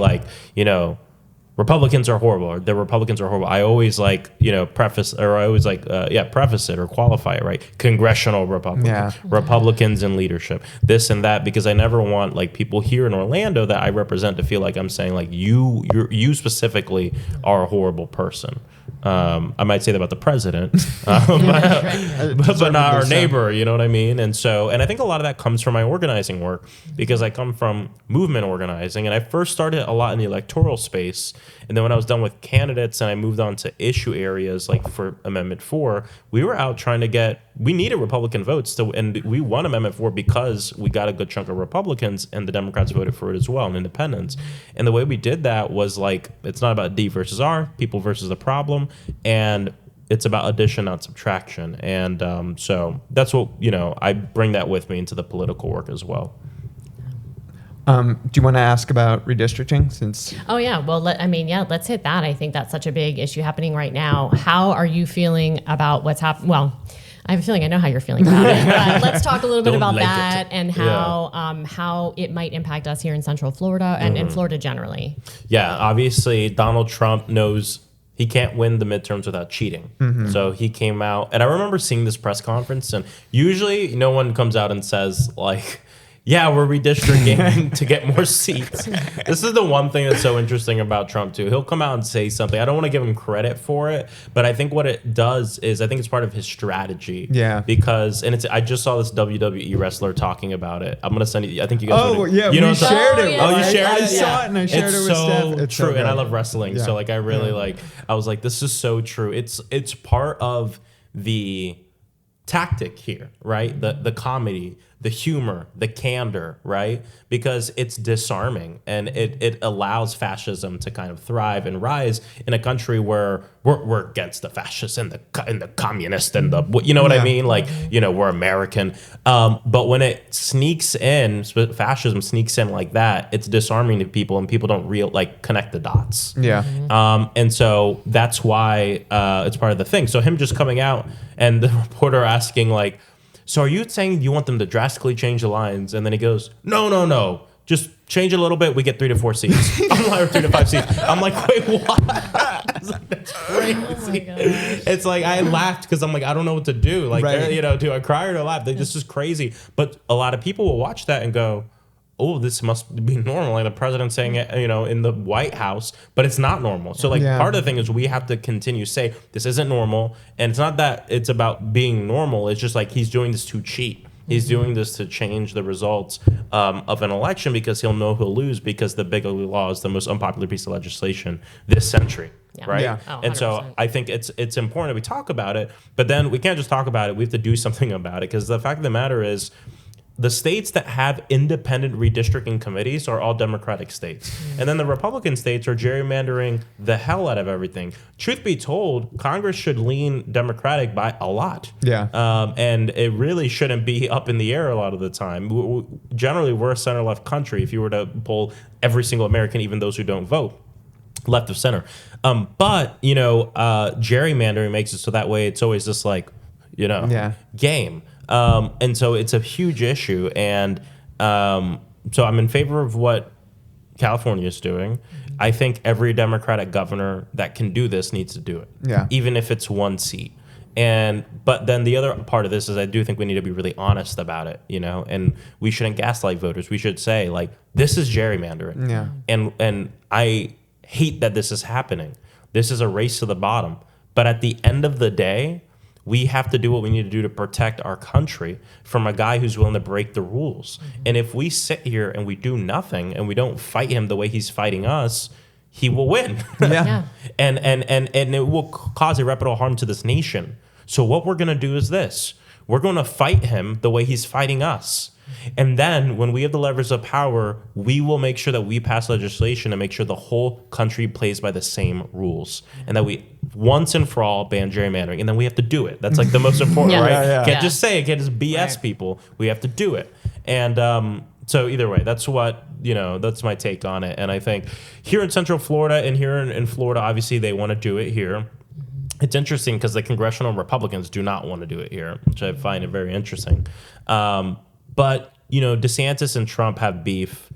Republicans are horrible, or the Republicans are horrible. I always preface it or qualify it, right? Congressional Republicans, Republicans in leadership, this and that, because I never want people here in Orlando that I represent to feel like I'm saying you specifically are a horrible person. I might say that about the president, but not our neighbor, you know what I mean? And I think a lot of that comes from my organizing work, because I come from movement organizing, and I first started a lot in the electoral space. And then when I was done with candidates and I moved on to issue areas, for Amendment 4, we were out trying to we needed Republican votes and we won Amendment 4 because we got a good chunk of Republicans, and the Democrats voted for it as well, and independents. And the way we did that was it's not about D versus R, people versus the problem, and it's about addition, not subtraction. And so that's what, I bring that with me into the political work as well. Do you want to ask about redistricting since? Oh yeah, well, let's hit that. I think that's such a big issue happening right now. How are you feeling about what's happening? Well, I have a feeling I know how you're feeling about it, but let's talk a little bit about that and how it might impact us here in Central Florida and in Florida generally. Yeah, obviously Donald Trump knows he can't win the midterms without cheating. So he came out, and I remember seeing this press conference, and usually no one comes out and says like, yeah, we're redistricting to get more seats. This is the one thing that's so interesting about Trump, too. He'll come out and say something. I don't want to give him credit for it, but I think what it does is I think it's part of his strategy. Yeah. Because, I just saw this WWE wrestler talking about it. I'm going to send you, I think you guys we shared it. Oh, you shared it? I saw it and I shared it with Steph. It's so true, and I love wrestling. Yeah. So, like, I really I was like, this is so true. It's part of the tactic here, right? The comedy, the humor, the candor, right? Because it's disarming and it allows fascism to kind of thrive and rise in a country where we're against the fascists and the communists and the, you know what I mean? Like, we're American. But when it sneaks in, fascism sneaks in like that, it's disarming to people and people don't connect the dots. Yeah. And so that's why it's part of the thing. So him just coming out and the reporter asking like, so are you saying you want them to drastically change the lines? And then he goes, no. Just change it a little bit. We get 3 to 4 seats. I'm like, 3 to 5 seats. I'm like, wait, what? That's crazy. Oh my God. It's like, I laughed because I'm like, I don't know what to do. Like, right. do I cry or do I laugh? This is crazy. But a lot of people will watch that and go, oh, this must be normal. Like the president saying it, in the White House, but it's not normal. So part of the thing is we have to continue to say this isn't normal. And it's not that it's about being normal. It's just like he's doing this to cheat. He's doing this to change the results of an election because he'll know he'll lose because the big ugly law is the most unpopular piece of legislation this century. Yeah. Right. Yeah. Oh, and so I think it's important that we talk about it, but then we can't just talk about it. We have to do something about it because the fact of the matter is, the states that have independent redistricting committees are all Democratic states. And then the Republican states are gerrymandering the hell out of everything. Truth be told, Congress should lean Democratic by a lot. Yeah. And it really shouldn't be up in the air a lot of the time. Generally, we're a center-left country if you were to poll every single American, even those who don't vote. Left of center. But gerrymandering makes it so that way it's always just like, game. And so it's a huge issue. And so I'm in favor of what California is doing. I think every Democratic governor that can do this needs to do it. Yeah. Even if it's 1 seat. But then the other part of this is I do think we need to be really honest about it, and we shouldn't gaslight voters. We should say like, this is gerrymandering. Yeah. And I hate that this is happening. This is a race to the bottom. But at the end of the day, we have to do what we need to do to protect our country from a guy who's willing to break the rules. And if we sit here and we do nothing and we don't fight him the way he's fighting us, he will win. Yeah. And it will cause irreparable harm to this nation. So what we're going to do is this. We're going to fight him the way he's fighting us. And then when we have the levers of power, we will make sure that we pass legislation to make sure the whole country plays by the same rules and that we once and for all ban gerrymandering. And then we have to do it. That's like the most important, right? Yeah. Can't just say it, can't just BS people. We have to do it. And so either way, that's what, that's my take on it. And I think here in Central Florida and here in Florida, obviously they want to do it here. It's interesting because the congressional Republicans do not want to do it here, which I find it very interesting. But, DeSantis and Trump have beef.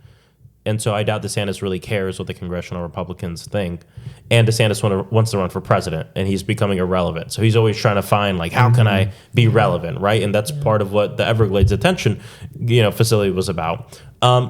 And so I doubt DeSantis really cares what the congressional Republicans think. And DeSantis wants to run for president, and he's becoming irrelevant. So he's always trying to find, how can I be relevant, right? And that's part of what the Everglades detention, facility was about.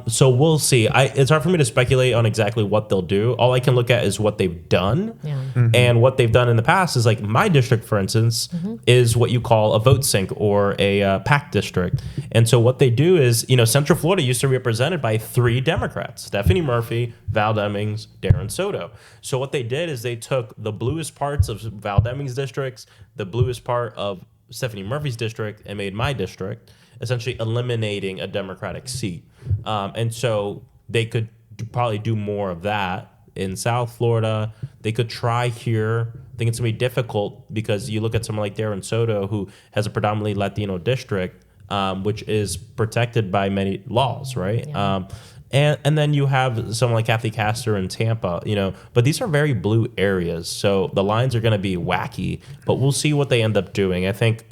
So we'll see. It's hard for me to speculate on exactly what they'll do. All I can look at is what they've done. Yeah. And what they've done in the past is my district, for instance, is what you call a vote sink or a PAC district. And so what they do is, Central Florida used to be represented by 3 Democrats, Stephanie Murphy, Val Demings, Darren Soto. So what they did is they took the bluest parts of Val Demings' districts, the bluest part of Stephanie Murphy's district, and made my district, essentially eliminating a Democratic seat. And so they could probably do more of that in South Florida. They could try here. I think it's going to be difficult because you look at someone like Darren Soto, who has a predominantly Latino district, which is protected by many laws, right? Yeah. And then you have someone like Kathy Castor in Tampa, but these are very blue areas. So the lines are going to be wacky, but we'll see what they end up doing. I think,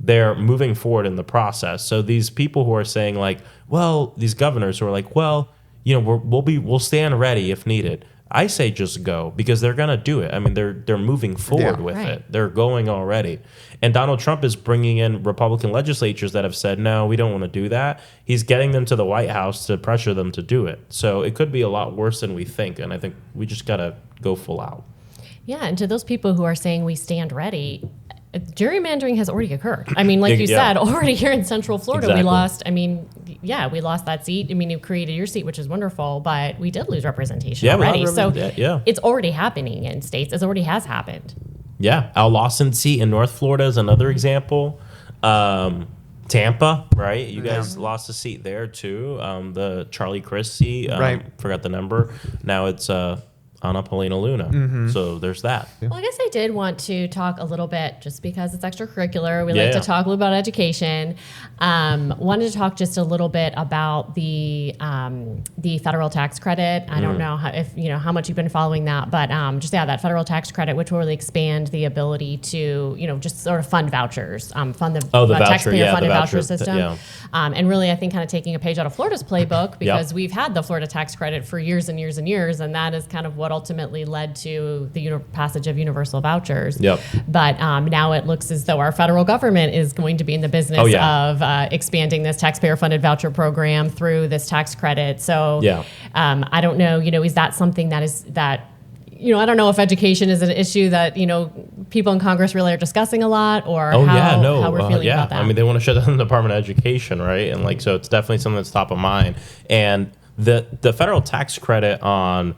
they're moving forward in the process. So these people who are saying like, well, these governors who are like, well, we'll stand ready if needed. I say just go, because they're going to do it. I mean, they're moving forward with it. They're going already. And Donald Trump is bringing in Republican legislatures that have said, no, we don't want to do that. He's getting them to the White House to pressure them to do it. So it could be a lot worse than we think. And I think we just got to go full out. Yeah. And to those people who are saying we stand ready, gerrymandering has already occurred. I mean, like you said, already here in Central Florida, we lost that seat. I mean, you created your seat, which is wonderful, but we did lose representation already. So it's already happening in states. It already has happened. Yeah. Al Lawson's seat in North Florida is another example. Tampa, right? You guys lost a seat there too. The Charlie Crist seat, forgot the number. Now it's Ana Paulina Luna. So there's that. Well, I guess I did want to talk a little bit, just because it's extracurricular. We like to talk a little about education. Wanted to talk just a little bit about the federal tax credit. I don't know how much you've been following that, but that federal tax credit, which will really expand the ability to just sort of fund vouchers, fund the taxpayer funded voucher system, and really I think kind of taking a page out of Florida's playbook, because we've had the Florida tax credit for years and years and years, and that is kind of what ultimately led to the passage of universal vouchers. But now it looks as though our federal government is going to be in the business of expanding this taxpayer-funded voucher program through this tax credit. So I don't know, is that something that I don't know if education is an issue that, people in Congress really are discussing a lot, or how we're feeling about that. I mean, they want to shut down the Department of Education, right? And so it's definitely something that's top of mind. And the federal tax credit on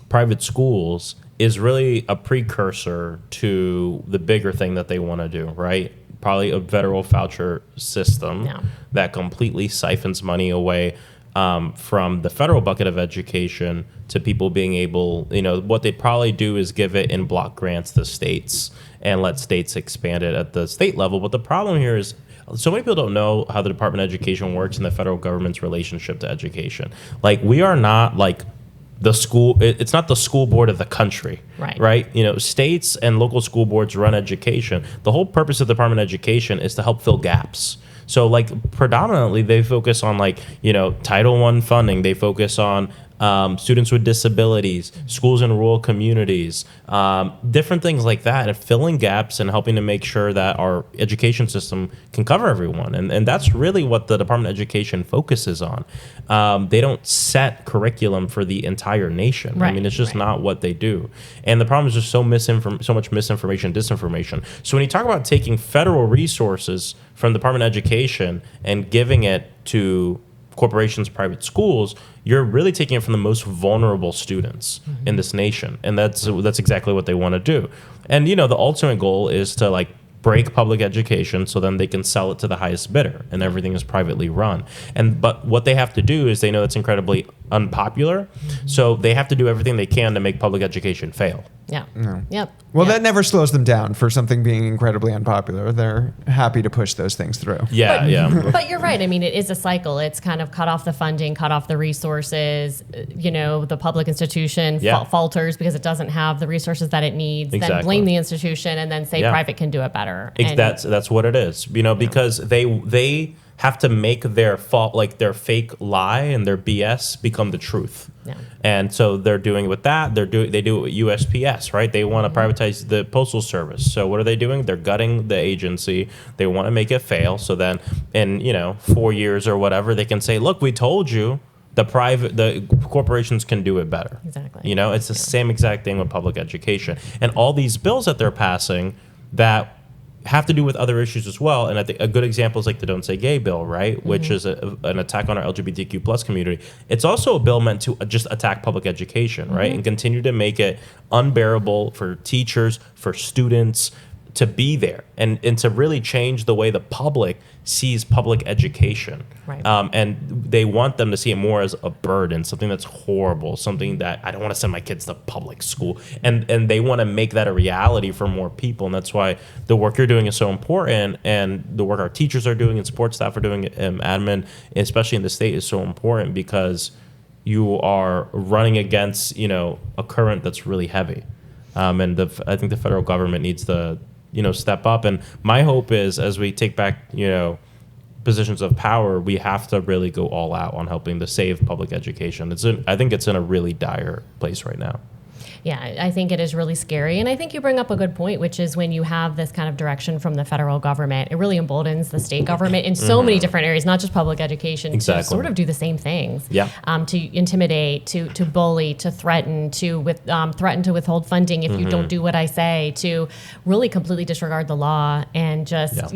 private schools is really a precursor to the bigger thing that they want to do, right? Probably a federal voucher system that completely siphons money away from the federal bucket of education to people being able, what they'd probably do is give it in block grants to states and let states expand it at the state level. But the problem here is so many people don't know how the Department of Education works and the federal government's relationship to education. Like, we are not like the school, it's not the school board of the country, right? States and local school boards run education. The whole purpose of the Department of Education is to help fill gaps. So predominantly they focus on Title I funding. They focus on students with disabilities, schools in rural communities, different things like that, and filling gaps and helping to make sure that our education system can cover everyone. And that's really what the Department of Education focuses on. They don't set curriculum for the entire nation. I mean, it's just not what they do. And the problem is just so much misinformation, disinformation. So when you talk about taking federal resources from the Department of Education and giving it to corporations, private schools, you're really taking it from the most vulnerable students in this nation. And that's exactly what they want to do. And, the ultimate goal is to break public education so then they can sell it to the highest bidder and everything is privately run. But what they have to do is they know that's incredibly unpopular. So they have to do everything they can to make public education fail. Well, that never slows them down for something being incredibly unpopular. They're happy to push those things through. But you're right. I mean, it is a cycle. It's kind of cut off the funding, cut off the resources. The public institution falters because it doesn't have the resources that it needs. Then blame the institution and then say private can do it better. That's what it is. Because they have to make their their fake lie and their BS become the truth. And so they're doing it with that. They do it with USPS, right? They want to privatize the postal service. So what are they doing? They're gutting the agency. They want to make it fail. So then in 4 years or whatever, they can say, look, we told you the corporations can do it better. Exactly. It's the same exact thing with public education. And all these bills that they're passing that have to do with other issues as well. And I think a good example is the Don't Say Gay bill, right? Which is an attack on our LGBTQ plus community. It's also a bill meant to just attack public education, right? And continue to make it unbearable for teachers, for students, to be there and to really change the way the public sees public education. Right. And they want them to see it more as a burden, something that's horrible, something that I don't want to send my kids to public school. And they want to make that a reality for more people. And that's why the work you're doing is so important. And the work our teachers are doing and support staff are doing, admin, especially in the state, is so important because you are running against, a current that's really heavy. And I think the federal government needs to, step up. And my hope is, as we take back, positions of power, we have to really go all out on helping to save public education. I think it's in a really dire place right now. Yeah, I think it is really scary. And I think you bring up a good point, which is when you have this kind of direction from the federal government, it really emboldens the state government in so many different areas, not just public education, to sort of do the same things. Yeah. To intimidate, to bully, to threaten, threaten to withhold funding if you don't do what I say, to really completely disregard the law and just,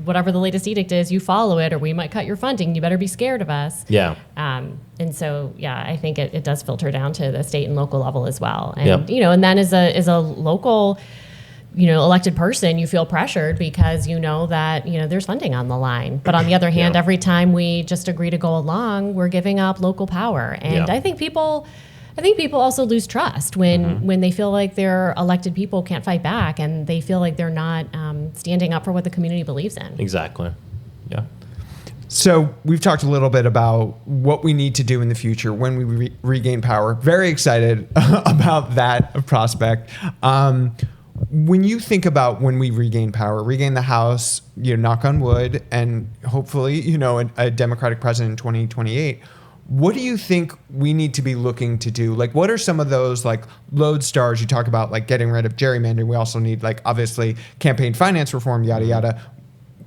whatever the latest edict is, you follow it, or we might cut your funding. You better be scared of us. Yeah. And so, I think it does filter down to the state and local level as well. And, and then as a local, elected person, you feel pressured because you know that, there's funding on the line. But on the other hand, every time we just agree to go along, we're giving up local power. And I think people also lose trust when they feel like their elected people can't fight back and they feel like they're not standing up for what the community believes in. Exactly. Yeah. So we've talked a little bit about what we need to do in the future when we regain power. Very excited about that prospect. When you think about when we regain power, regain the House, knock on wood, and hopefully, a Democratic president in 2028, what do you think we need to be looking to do? Like, what are some of those lodestars you talk about, like getting rid of gerrymandering? We also need obviously campaign finance reform, yada, yada.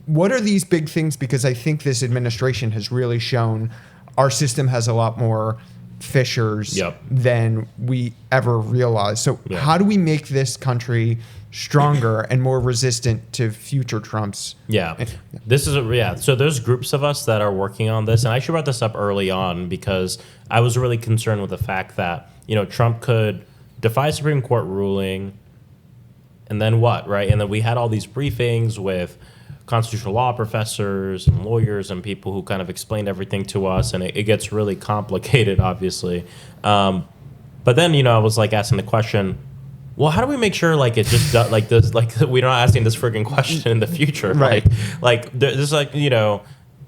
What are these big things? Because I think this administration has really shown our system has a lot more fissures than we ever realized. So how do we make this country stronger and more resistant to future Trumps? This is so there's groups of us that are working on this, and I should brought this up early on because I was really concerned with the fact that Trump could defy Supreme Court ruling, and then what, right? And then we had all these briefings with constitutional law professors and lawyers and people who kind of explained everything to us, and it gets really complicated, obviously. But then, I was asking the question, well, how do we make sure it just does, we're not asking this friggin' question in the future, right? There's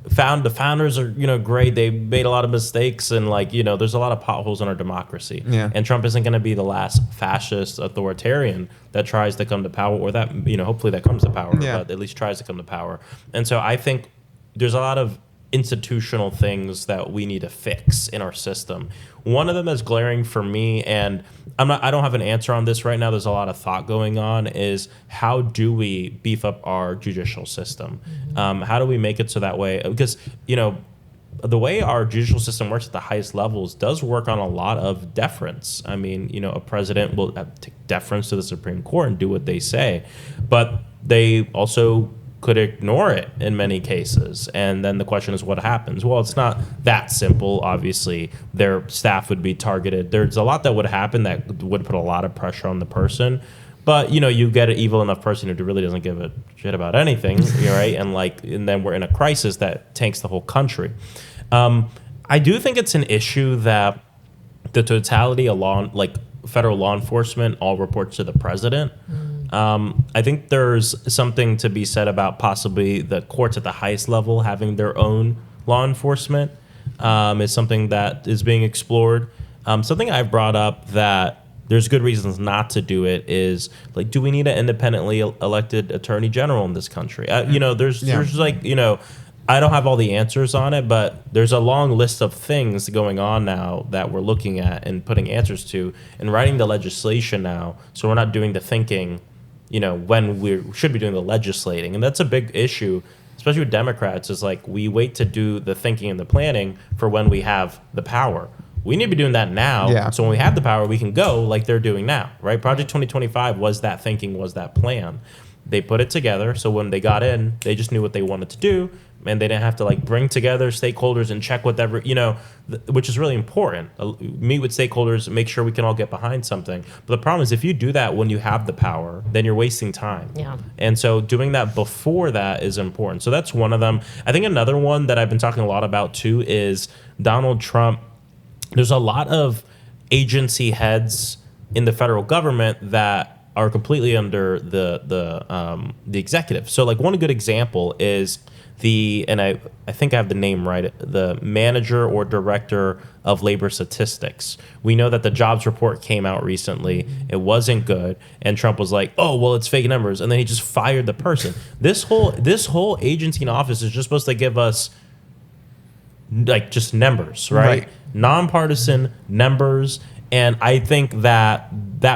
the founders are great. They made a lot of mistakes, and there's a lot of potholes in our democracy. And Trump isn't going to be the last fascist authoritarian that tries to come to power, or that hopefully that comes to power, but at least tries to come to power. And so I think there's a lot of institutional things that we need to fix in our system. One of them that's glaring for me, and I don't have an answer on this right now, there's a lot of thought going on, is how do we beef up our judicial system? How do we make it so that way? Because, the way our judicial system works at the highest levels does work on a lot of deference. I mean, a president will take deference to the Supreme Court and do what they say, but they also could ignore it in many cases. And then the question is, what happens? Well, it's not that simple. Obviously, their staff would be targeted. There's a lot that would happen that would put a lot of pressure on the person. But, you get an evil enough person who really doesn't give a shit about anything, right? And then we're in a crisis that tanks the whole country. I do think it's an issue that the totality of federal law enforcement all reports to the president. I think there's something to be said about possibly the courts at the highest level having their own law enforcement is something that is being explored. Something I've brought up that there's good reasons not to do it is do we need an independently elected attorney general in this country? There's I don't have all the answers on it, but there's a long list of things going on now that we're looking at and putting answers to and writing the legislation now. So we're not doing the thinking, when we should be doing the legislating. And that's a big issue, especially with Democrats, is we wait to do the thinking and the planning for when we have the power. We need to be doing that now. So when we have the power, we can go like they're doing now, right? Project 2025 was that thinking, was that plan. They put it together. So when they got in, they just knew what they wanted to do. and they didn't have to like bring together stakeholders and check whatever, which is really important. Meet with stakeholders, make sure we can all get behind something. But the problem is if you do that when you have the power, then you're wasting time. Yeah. And so doing that before that is important. So that's one of them. I think another one that I've been talking a lot about too is Donald Trump. There's a lot of agency heads in the federal government that are completely under the executive. So like one good example is I think I have the name right, the manager or director of labor statistics. We know that the jobs report came out recently. It wasn't good. And Trump was like, oh, well, it's fake numbers. And then he just fired the person. This whole agency and office is just supposed to give us like just numbers, right? Nonpartisan numbers. And I think that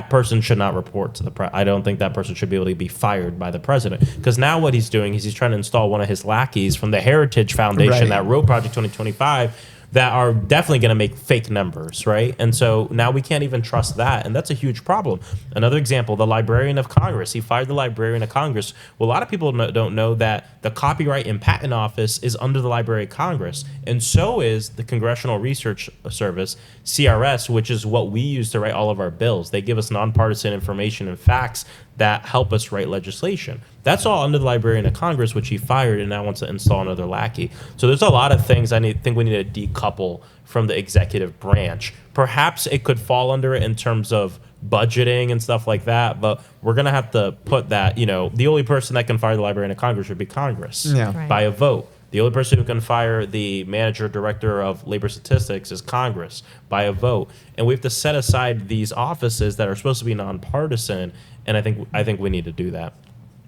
person should not report to the president. I don't think that person should be able to be fired by the president. Because now what he's doing is he's trying to install one of his lackeys from the Heritage Foundation that wrote Project 2025 that are definitely going to make fake numbers, right? And so now we can't even trust that, and that's a huge problem. Another example, the Librarian of Congress. He fired the Librarian of Congress. Well, a lot of people don't know that the Copyright and Patent Office is under the Library of Congress, and so is the Congressional Research Service, CRS, which is what we use to write all of our bills. They give us nonpartisan information and facts that help us write legislation. That's all under the Librarian of Congress, which he fired and now wants to install another lackey. So there's a lot of things think we need to decouple from the executive branch. Perhaps it could fall under it in terms of budgeting and stuff like that, but we're going to have to put that, the only person that can fire the Librarian of Congress should be Congress by a vote. The only person who can fire the manager director of labor statistics is Congress by a vote. And we have to set aside these offices that are supposed to be nonpartisan. And I think we need to do that.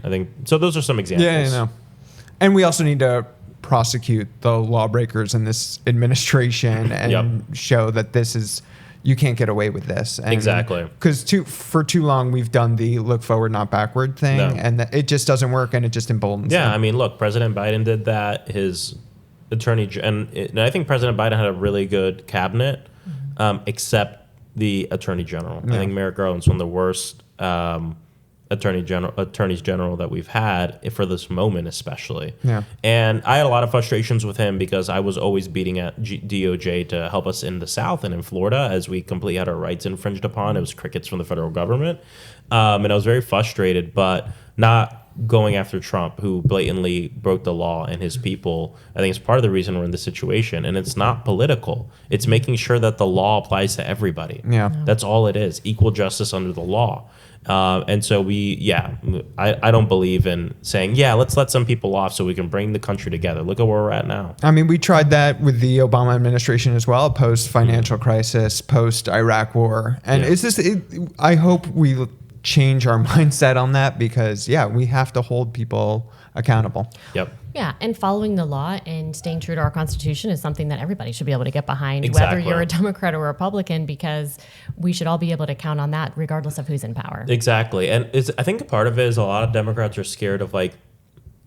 I think so. Those are some examples. Yeah. And we also need to prosecute the lawbreakers in this administration and show that you can't get away with this. And exactly. Because for too long we've done the look forward, not backward thing, and it just doesn't work, and it just emboldens. Yeah, them. I mean, look, President Biden did that. His attorney, and I think President Biden had a really good cabinet, except the attorney general. I think Merrick Garland's one of the worst attorneys general that we've had for this moment, especially. Yeah. And I had a lot of frustrations with him because I was always beating at DOJ to help us in the South and in Florida as we completely had our rights infringed upon. It was crickets from the federal government. And I was very frustrated, but not going after Trump, who blatantly broke the law and his people. I think it's part of the reason we're in this situation. And it's not political. It's making sure that the law applies to everybody. Yeah. That's all it is. Equal justice under the law. And so I don't believe in saying, let's let some people off so we can bring the country together. Look at where we're at now. I mean, we tried that with the Obama administration as well, post-financial crisis, post-Iraq war. And I hope we change our mindset on that because, we have to hold people accountable. Yep. Yeah, and following the law and staying true to our Constitution is something that everybody should be able to get behind, Exactly. whether you're a Democrat or a Republican, because we should all be able to count on that regardless of who's in power. Exactly. And I think a part of it is a lot of Democrats are scared of like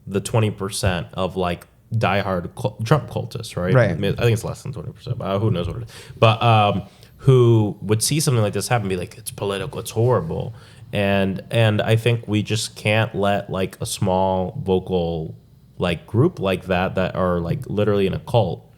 the 20% of like diehard Trump cultists, right? Right. I think it's less than 20%, but who knows what it is. But who would see something like this happen and be like, it's political, it's horrible. And I think we just can't let like a small vocal like group like that are like literally in a cult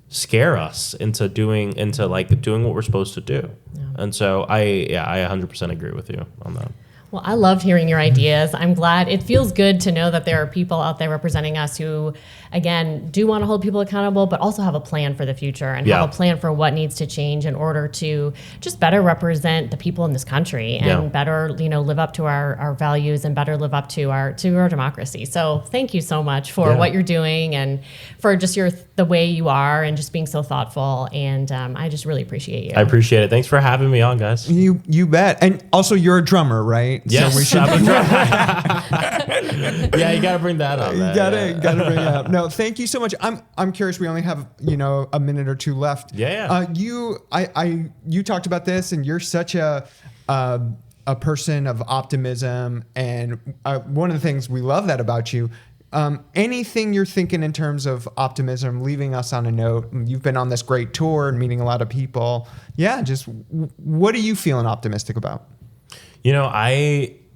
scare us into doing what we're supposed to do. And so I 100% agree with you on that. Well, I loved hearing your ideas. I'm glad. It feels good to know that there are people out there representing us who, again, do want to hold people accountable, but also have a plan for the future and have a plan for what needs to change in order to just better represent the people in this country and better, live up to our values and better live up to our democracy. So thank you so much for what you're doing and for just the way you are and just being so thoughtful. And I just really appreciate you. I appreciate it. Thanks for having me on, guys. You bet. And also, you're a drummer, right? Yes, so we should. you got to bring that up. You gotta bring it up. No, thank you so much. I'm curious. We only have a minute or two left. You talked about this, and you're such a person of optimism, and one of the things we love that about you. Anything you're thinking in terms of optimism, leaving us on a note. You've been on this great tour and meeting a lot of people. Just what are you feeling optimistic about?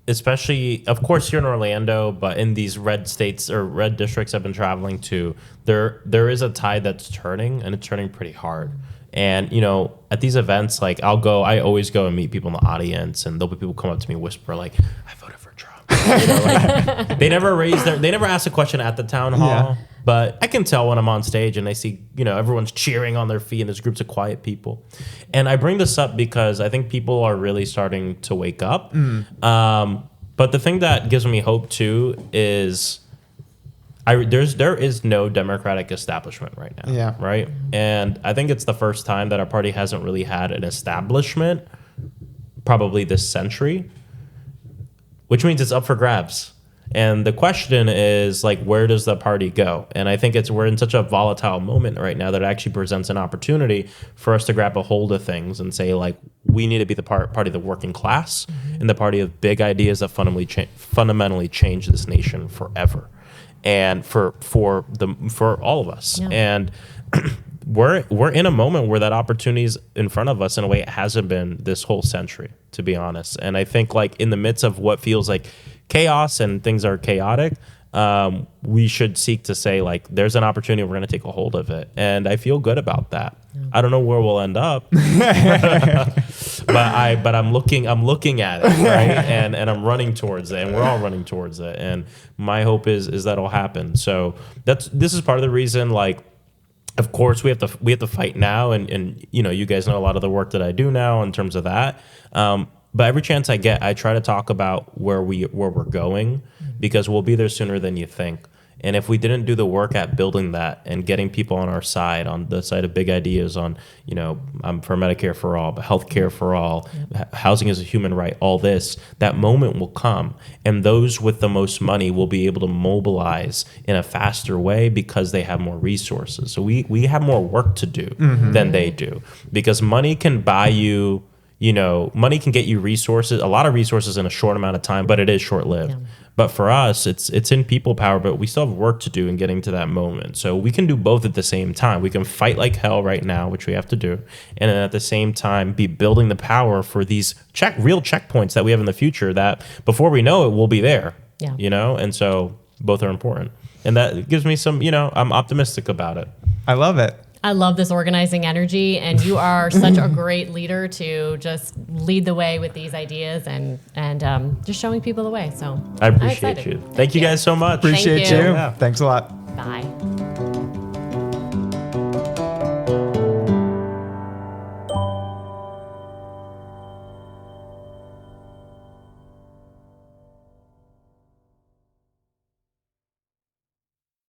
especially, of course, you're in Orlando, but in these red states or red districts I've been traveling to, there is a tide that's turning, and it's turning pretty hard. And, you know, at these events, like I always go and meet people in the audience, and there'll be people come up to me and whisper, like, I voted for Trump. You know, like, they never ask a question at the town hall, but I can tell when I'm on stage and I see, you know, everyone's cheering on their feet and there's groups of quiet people. And I bring this up because I think people are really starting to wake up. But the thing that gives me hope too is there is no Democratic establishment right now. Yeah. Right. And I think it's the first time that our party hasn't really had an establishment, probably this century, which means it's up for grabs. And the question is, like, where does the party go? And I think we're in such a volatile moment right now that it actually presents an opportunity for us to grab a hold of things and say, like, we need to be the party of the working class and the party of big ideas that fundamentally change this nation forever, and for all of us. Yeah. And we're in a moment where that opportunity is in front of us in a way it hasn't been this whole century, to be honest. And I think, like, in the midst of what feels like chaos and things are chaotic, we should seek to say, like, there's an opportunity, we're going to take a hold of it. And I feel good about that. I don't know where we'll end up, but I'm looking at it, right? And I'm running towards it, and we're all running towards it. And my hope is that'll happen. So this is part of the reason, like, of course we have to fight now, and you know, you guys know a lot of the work that I do now in terms of that. But every chance I get, I try to talk about where we're going, because we'll be there sooner than you think. And if we didn't do the work at building that and getting people on our side, on the side of big ideas, on, you know, I'm for Medicare for all, but healthcare for all, housing is a human right, all this, that moment will come. And those with the most money will be able to mobilize in a faster way because they have more resources. So we have more work to do than they do, because money can buy you, you know, money can get you resources, a lot of resources in a short amount of time, but it is short-lived. Yeah. But for us, it's in people power, but we still have work to do in getting to that moment. So we can do both at the same time. We can fight like hell right now, which we have to do, and then at the same time be building the power for these real checkpoints that we have in the future that before we know it, we'll be there. Yeah. You know, and so both are important. And that gives me some, you know, I'm optimistic about it. I love it. I love this organizing energy, and you are such a great leader to just lead the way with these ideas and just showing people the way. So I appreciate you. Thank you guys so much. Appreciate Thank you. you. Thanks a lot. Bye.